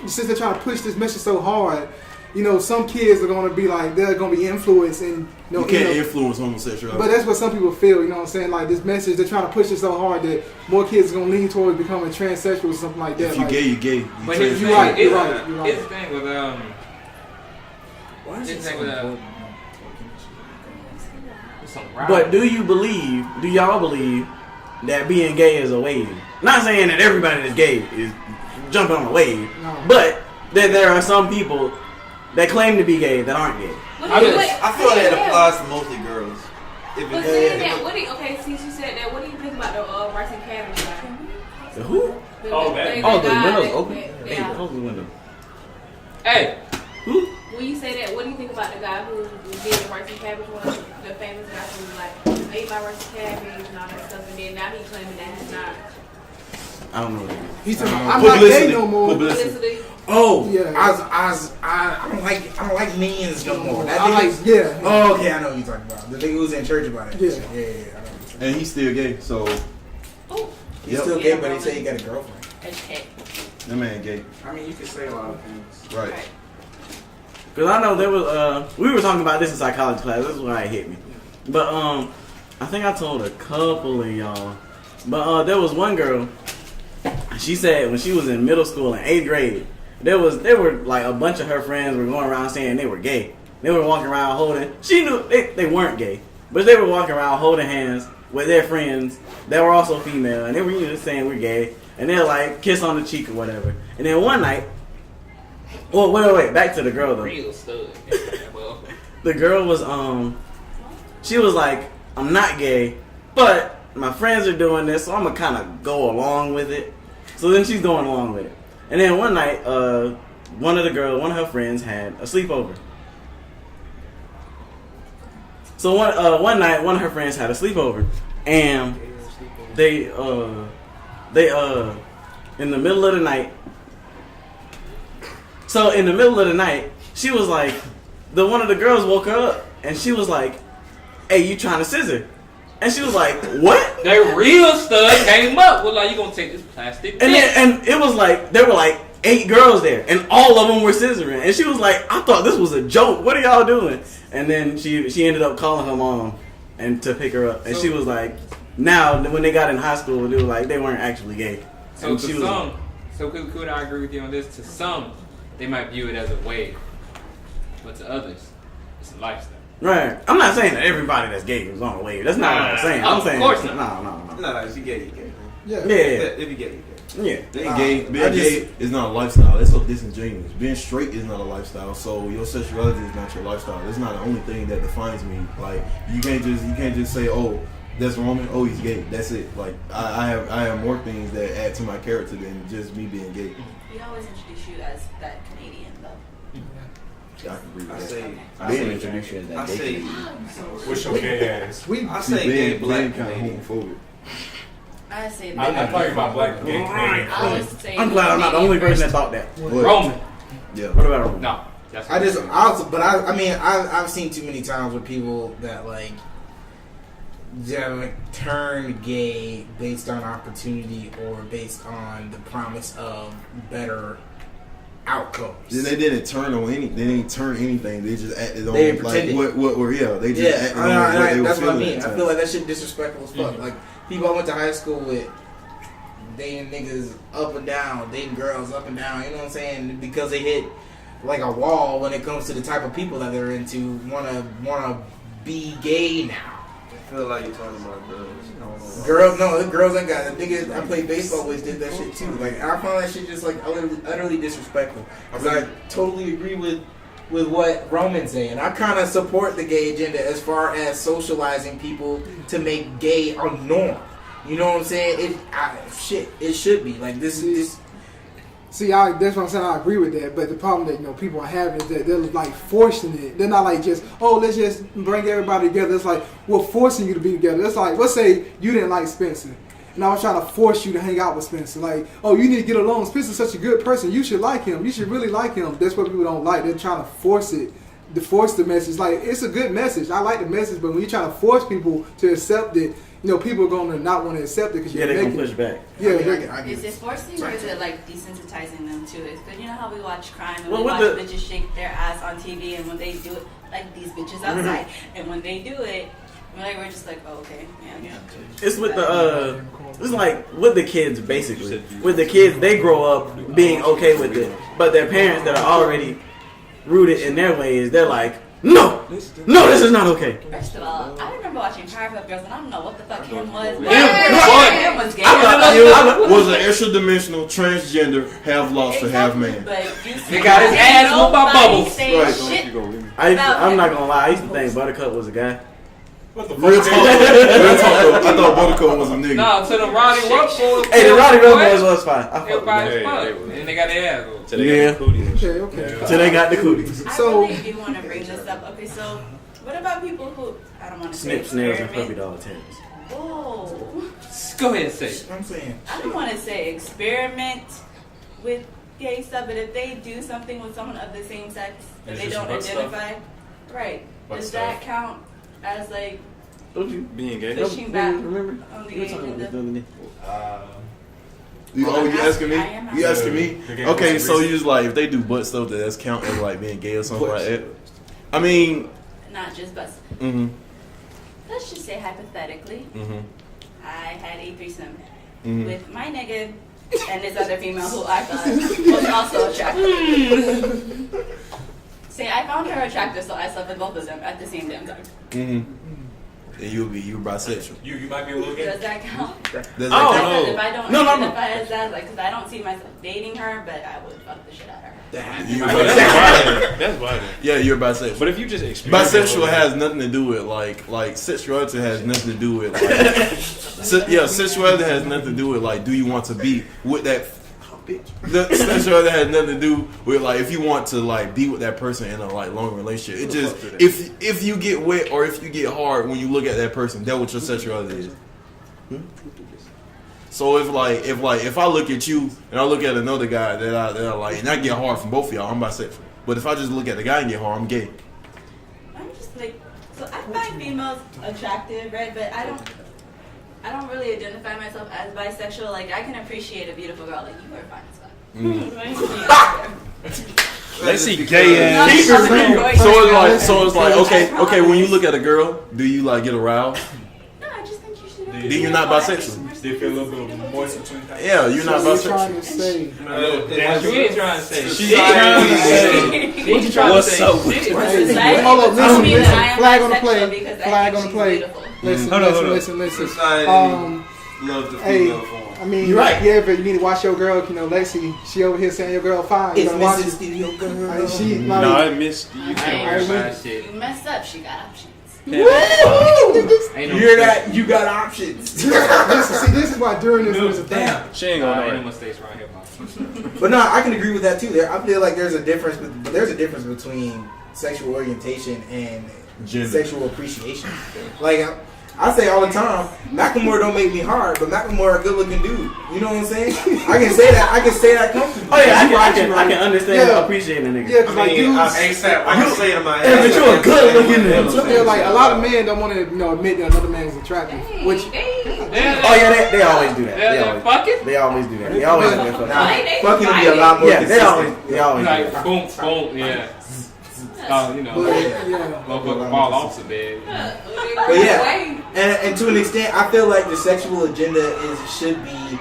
since they're trying to push this message so hard, you know, some kids are going to be like, they're going to be influenced, and You can't influence homosexuality. But that's what some people feel. You know what I'm saying? Like, this message, they're trying to push it so hard that more kids are going to lean towards becoming transsexual or something like that. If you like, gay, you gay. But here's the You're right. thing. You're right. You're right. Here's the thing with Why is here's it the thing so with important? But do y'all believe that being gay is a wave? Not saying that everybody that's gay is jumping on a wave, No. but that there are some people that claim to be gay that aren't gay. I feel like it applies to mostly girls. If But it's saying that, since you said that, what do you think about the rice and cabbage guy? The who? Oh, that- Oh, the guy window's that- open. Yeah. Hey, close the window. Hey, When you say that, what do you think about the guy who did the rice and cabbage one? The famous guy who was like, ate my rice and cabbage and all that stuff, and then now he's claiming that he's not. I don't know what it is. He's talking about, I'm not gay no more. Publicity. Oh, Yeah. I don't like minions no more. That I nigga- like, yeah. Oh, okay, I know what you're talking about. The nigga who was in church about it. Yeah. Yeah, I know what you're talking about. And he's still gay, so He's Yep. still gay, but he said he got a girlfriend. Okay. that man gay. I mean, you can say a lot of things. Right. Because I know there was, we were talking about this in psychology class. This is why it hit me. But, I think I told a couple of y'all. But, there was one girl, she said when she was in middle school in 8th grade, there were like a bunch of her friends were going around saying they were gay. They were walking around holding, she knew they weren't gay, but they were walking around holding hands with their friends that were also female, and they were just saying we're gay, and they're like kiss on the cheek or whatever. And then one night, well, wait, back to the girl though. real stud. Well, The girl was she was like, I'm not gay, but my friends are doing this, so I'm gonna kind of go along with it. So then she's going along with it. And then one night, one of her friends had a sleepover. So one night, one of her friends had a sleepover, and they in the middle of the night. So in the middle of the night, she was like, one of the girls woke her up, and she was like, "Hey, you trying to scissor?" And she was like, "What?" That real stud came up. Was like, "You gonna take this plastic?" And it was like there were like 8 girls there, and all of them were scissoring. And she was like, "I thought this was a joke. What are y'all doing?" And then she ended up calling her mom and to pick her up. And she was like, now when they got in high school, they were like they weren't actually gay. So And to she was some, could I agree with you on this? To some, they might view it as a wave, but to others, it's a lifestyle. right. I'm not saying that everybody that's gay is on a wave. That's not what I'm saying. I'm saying of course not. no. No, if you gay, you gay. Yeah. Yeah. If you gay, you gay. Yeah. Being gay is not a lifestyle. That's so disingenuous. Being straight is not a lifestyle. So your sexuality is not your lifestyle. That's not the only thing that defines me. Like you can't just say, oh, that's Roman. Oh, he's gay. That's it. Like I have more things that add to my character than just me being gay. We always introduce you as that Canadian, though. I can agree with I that. say, Being introduced as I say, What's your gay ass? I say gay black kind of Canadian. homophobic. I say I'm that. talking about black gay Canadian. I would say I'm glad I'm not the only person that thought that. Roman. Yeah. What about Roman? No. That's I've seen too many times with people that like turn gay based on opportunity or based on the promise of better outcomes. Then they didn't turn on any. They didn't turn anything. They just acted on They like pretended. what were They just acted on what they were that's what I feeling mean. at the I time. feel like that shit disrespectful as fuck. Like people I went to high school with, dating niggas up and down, dating girls up and down. You know what I'm saying? Because they hit like a wall when it comes to the type of people that they're into. Wanna be gay now. I feel like you're talking about girls. Girls ain't got the niggas I played baseball with did that shit too. Like I found that shit just like utterly disrespectful. Because I totally agree with what Roman's saying. I kind of support the gay agenda as far as socializing people to make gay a norm. You know what I'm saying? It should be like this. See, that's what I'm saying. I agree with that, but the problem that people are having is that they're like forcing it. They're not like just, oh, let's just bring everybody together. It's like we're forcing you to be together. It's like, let's say you didn't like Spencer, and I was trying to force you to hang out with Spencer. Like, oh, you need to get along. Spencer's such a good person. You should like him. You should really like him. That's what people don't like. They're trying to force it. To force the message. Like, it's a good message. I like the message, but when you're trying to force people to accept it, people are going to not want to accept it because you're they're making gonna push back. Yeah, Is it forcing or is it like desensitizing them to it? Because you know how we watch crime and Well, we watch with the- bitches shake their ass on TV, and when they do it, like these bitches outside, and when they do it, we're just like, oh, okay, yeah. It's with the it's like with the kids basically. With the kids, they grow up being okay with it, but their parents that are already rooted in their ways, they're like, no, this is not okay. First of all, I remember watching Powerpuff Girls, and I don't know what the fuck him was. Him was gay. Was an extra dimensional, transgender, half lobster, half man. But you He got his ass whooped by Bubbles. Right. I'm not gonna lie. I used to think Buttercup was a guy. Real talk, real talk though, I thought Buttercup was a nigga. No, to the Roddy Ruffles. Hey, the Roddy Ruffles was fine. I fuck with Everybody's that. fun. And they got their ass whooped. Yeah. Okay. Till they got the cooties. I So- really do want to bring this up. Okay, so what about people who, I don't want to say Snip, snails, and puppy experiment. dog tails. Whoa. Go ahead and say it. I'm saying. I don't want to say experiment with gay stuff, but if they do something with someone of the same sex that It's they just don't butt stuff? identify, right? Butt Does stuff. that count as like Don't you? Being gay. pushing back Remember? on the You were gay talking about this agenda? the other day. You asking me? I am You asking me? asking. Okay, so you just like if they do butt stuff, that's count as like being gay or something like that. I mean, Not just bust. Let's just say hypothetically, I had a threesome with my nigga and this other female who I thought was also attractive. Say I found her attractive, so I slept with both of them at the same damn time. and you bisexual. You might be a little gay. Does that count? Does that Oh, count? Because if I don't No. identify as that, like, because I don't see myself dating her, but I would fuck the shit out of her. You're That's bisexual. violent. That's violent. Yeah, you're bisexual. But if you just experiment Bisexual with- has nothing to do with like sexuality has nothing to do with like sexuality has nothing to do with like do you want to be with that The sexuality has nothing to do with like if you want to like be with that person in a like long relationship. It just if you get wet or if you get hard when you look at that person, that's what your sexuality is. So if I look at you and I look at another guy that I like and I get hard from both of y'all, I'm bisexual. But if I just look at the guy and get hard, I'm gay. I'm just like, so I find females attractive, right? But I don't really identify myself as bisexual. Like I can appreciate a beautiful girl. Like you are fine as fuck. They see gay ass. So it's like okay. When you look at a girl, do you like get aroused? No, I just think you should. Then you're not bisexual. Do you feel a little bit of moist between thighs? Yeah, you're not What you bisexual. trying to say? What you trying to say? She's trying to say. What you trying to What's say? up with Shit. you? Hold up, listen. Flag on the bisexual play. because I Flag think on the she's play. beautiful. Listen. Society loves the Hey, female form. I mean, You're right. yeah, but you need to watch your girl. You know, Lexi, she over here saying your girl fine. You It's gotta watch Mrs. it. Studio Girl. Like, she like, No, I missed you. I ain't Can't worried Alright, about shit. You messed up. She got options. Ain't no You hear mistakes. that? You got options. listen, see, this is why during this was a thing. Damn. She ain't Ain't going no nowhere. mistakes around here, Bob. But no, I can agree with that too. I feel like there's a difference. There's a difference between sexual orientation and Gender. sexual appreciation. Like I say all the time, Macklemore don't make me hard, but Macklemore a good looking dude. You know what I'm saying? I can say that. I can say that comfortably. Oh yeah, I can understand Yeah. appreciating a nigga. Yeah, because like dudes, ASAP, I can say to my Yeah, but you're a good looking nigga. yeah, like a lot of men don't want to admit that another man is attractive. Which Oh yeah, they always do that. They're fucking. They always do that. They always do that. Now, fucking would be a lot more Yeah, they consistent. always do Like that. boom, boom, yeah. You know, but yeah. motherfucker fall off the bed. But yeah, and to an extent, I feel like the sexual agenda should be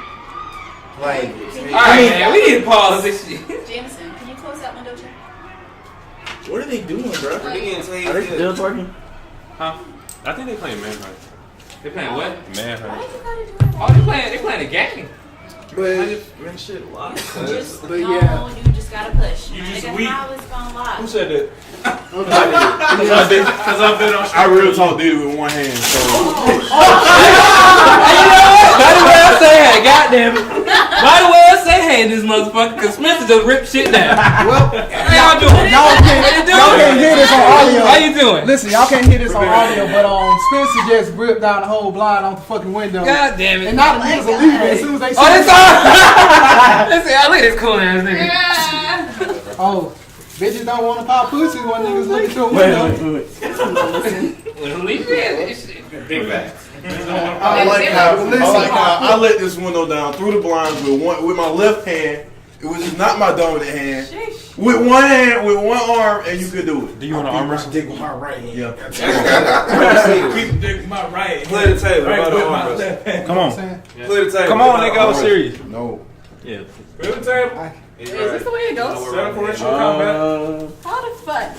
like. Alright, man, we need to pause this shit. Jameson, can you close that window, check? What are they doing, bro? They getting taken. Are they still twerking? Huh? I think they playing Manhunt. They playing what? Manhunt. Why you gotta do that? Oh, they playing a game. But Man, shit, lock. Just But no, yeah. you just gotta push. You just Nigga, weak. how it's gonna lock? Who said that? okay. Because I've been on. I real talk did it with one hand. So By the way I say hey, goddamn it. By the way I say hey, this motherfucker, because Spencer just ripped shit down. Well, How y'all doing? y'all can't hear this on audio. How you doing? Listen, y'all can't hear this on audio, but Spencer just ripped down the whole blind off the fucking window. God damn it. And now the niggas are leaving as soon as they see Oh, that's it. all. Listen, I look at this cool ass nigga. Oh, bitches don't want to pop pussy when niggas looking through a window. Well, leave it. Shit. Big facts. I like how I let this window down through the blinds with my left hand. It was just not my dominant hand. With one hand, with one arm, and you could do it. Do you want to arm wrestle? Dick with my right hand. Yeah. Keep dick my right. Play the table. Right with my left. Come on. Play the table. Come on, nigga. I was serious. No. Yeah. Play the table. Is this the way it goes? Settle for ritual combat. How the fuck?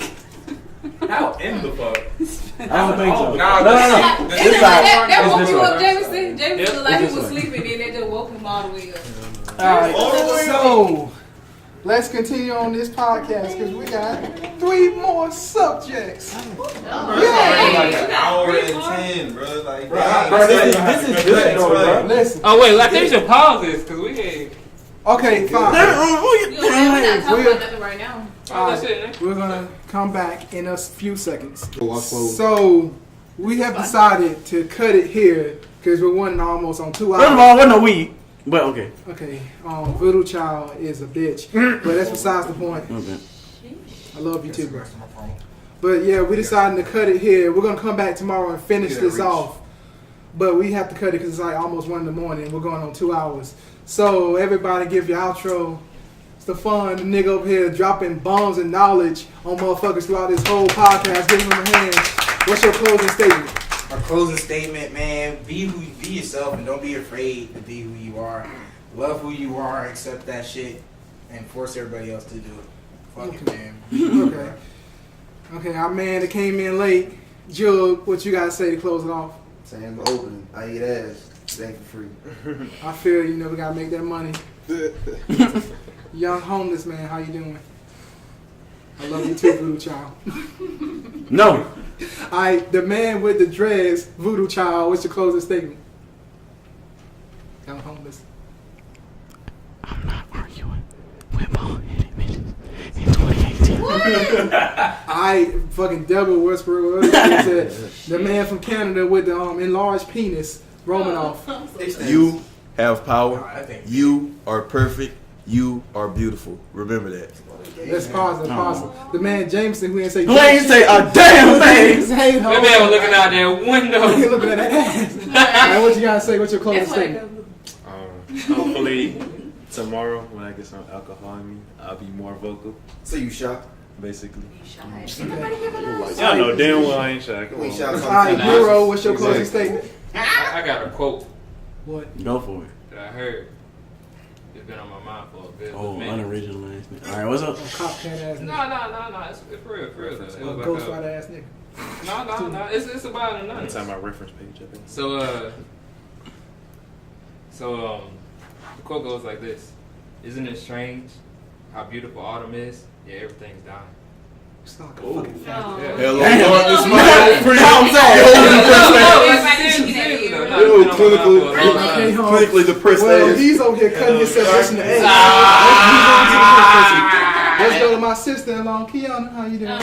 How in the fuck? I don't think so. Nah, No. This that woke this you way. up, Jameson. Jameson looked like he this was way. sleeping, and they just woke him all the way up. Alright, so let's continue on this podcast because we got 3 more subjects. Like an hour and 10, bro. Like, Bro, this is good though, bro. Listen, Oh, wait, I think we should pause this because we ain't. okay, fine. We're not talking about nothing right now. That's it, man. We're gonna come back in a few seconds. Watch close. So we have decided to cut it here because we're running almost on 2 hours. First of all, what no we? But okay. Okay, Voodoo Child is a bitch, but that's besides the point. Okay. I love you too, bro. But yeah, we decided to cut it here. We're gonna come back tomorrow and finish this off. But we have to cut it because it's like almost 1 in the morning. We're going on 2 hours. So everybody give your outro. It's the fun. The nigga over here dropping bombs and knowledge on motherfuckers throughout this whole podcast. Give them a hand. What's your closing statement? Our closing statement, man: be yourself and don't be afraid to be who you are. Love who you are, accept that shit, and force everybody else to do it. Fuck it, man. Okay, our man that came in late, Jug, what you gotta say to close it off? Saying open, I eat ass. Thank for free. I feel you know we gotta make that money. Young homeless man, how you doing? I love you too, Voodoo Child. No. The man with the dreads, Voodoo Child, what's your closing statement? Young homeless. I'm not arguing. I fucking double Westbrook. Said the man from Canada with the enlarged penis, Romanoff. You have power. You are perfect. You are beautiful. Remember that. That's positive. The man Jameson who ain't say a damn thing. That man was looking out that window. He looking at that ass. Man, what you gotta say? What's your closing statement? Hopefully tomorrow when I get some alcohol in me, I'll be more vocal. So you shot? Basically. Y'all Y'all know damn well I ain't shot. Come on. Alright, Hero, what's your closing statement? I got a quote What? Go for it. that I heard. It's been on my mind for a bit. Oh, unoriginal ass nigga. All right, what's up? Cop can ass nigga. No. It's for real. though. Ghost Rider ass nigga. No. It's about I'm nothing. talking about reference page. I think. So the quote goes like this: "Isn't it strange how beautiful autumn is? Yeah, everything's dying." It's not a fucking fact. Hello, Lord, this man. Clinically depressed. Well, he's over here cutting himself in the ass. Let's go to my sister-in-law, Kiana. How you doing?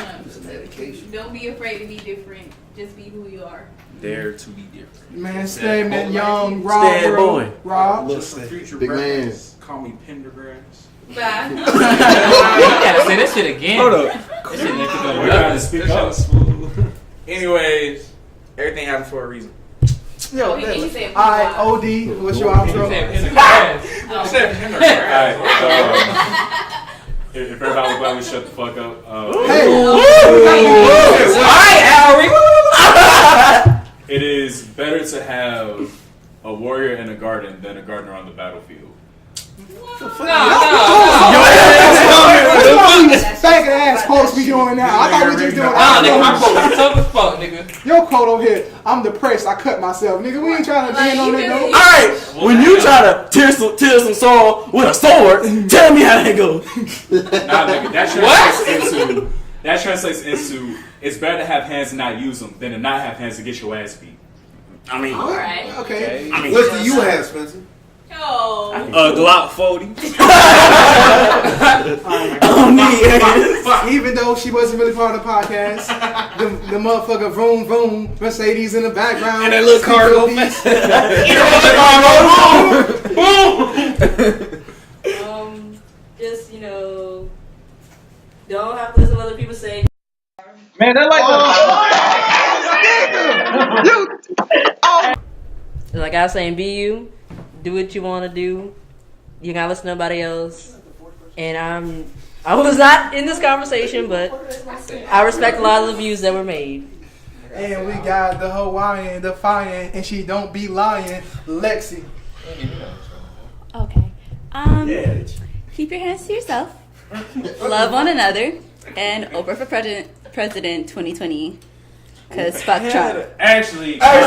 Don't be afraid to be different. Just be who you are. Dare to be different. Man, statement, young Rob. Stand boy. Rob. Future Big man. Call me Pendergrass. Bye. You gotta say that shit again. Hold up. That shit needs to go We gotta speak up. Anyways, everything happens for a reason. Yo, He said alright, OD, what's your outro? Alright, if everybody was glad we shut the fuck up. Hey! It is better to have a warrior in a garden than a gardener on the battlefield. Faggot ass supposed to be doing now. I thought we just doing nigga. Your quote over here, I'm depressed, I cut myself. Nigga, we ain't trying to be on that though. Alright, when you try to tear some soil with a sword, tell me how that goes. Nah, nigga, that translates into it's better to have hands and not use them than to not have hands and get your ass beat. I mean, Alright. Okay. I mean, What do you have, Spencer? Oh. Glock 40. Even though she wasn't really part of the podcast, the motherfucker vroom vroom Mercedes in the background And that little cargo piece. Just don't have to listen to other people say. man, that Like I was saying, be you. Do what you want to do. You gotta listen to nobody else. And I was not in this conversation, but I respect a lot of the views that were made. And we got the Hawaiian, defiant, and she don't be lying, Lexi. Okay. Keep your hands to yourself. Love one another. And Oprah for President 2020. Because fuck Trump. Actually, Stay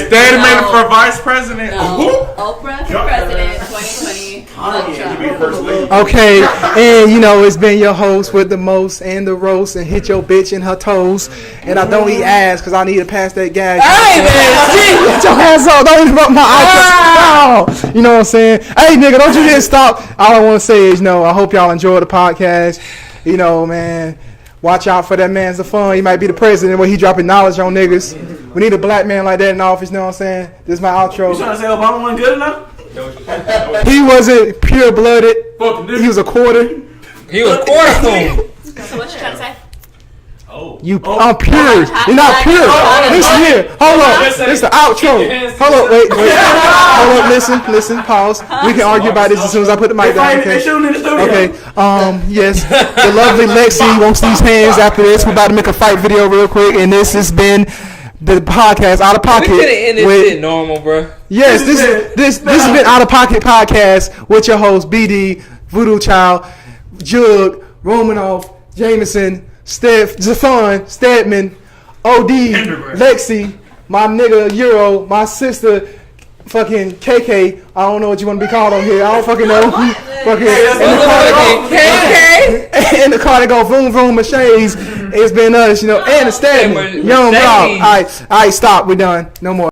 the man for vice president. No. Oprah for President 2020. Fuck Trump. Okay, and it's been your host with the most and the roast and hit your bitch in her toes. And I don't eat ass because I need to pass that gag. Hey, man, get your hands up. Don't interrupt my outro. You know what I'm saying? Hey, nigga, don't you just stop. All I want to say is, I hope y'all enjoy the podcast. Man. Watch out for that man's the fun. He might be the president where he dropping knowledge on niggas. We need a black man like that in office, you know what I'm saying? This is my outro. You trying to say Obama wasn't good enough? He wasn't pure blooded. He was a quarter. He was quarter fool. So what you trying to say? I'm pure. You're not pure. Listen here. Hold up. This is the outro. Hold up. Wait. Hold up. Listen. Pause. We can argue about this as soon as I put the mic down. Okay. Yes. The lovely Lexi wants these hands after this. We're about to make a fight video real quick, and this has been the podcast Out of Pocket. We could have ended this shit normal, bro. Yes. This has been Out of Pocket podcast with your host BD, Voodoo Child, Jug, Romanoff, Jameson, Zafon, Stedman, OD, Lexi, my nigga Euro, my sister, fucking KK. I don't know what you want to be called on here. I don't fucking know. And the car that go vroom vroom machines. It's been us, and the Stedman, young dog. All right, stop. We're done. No more.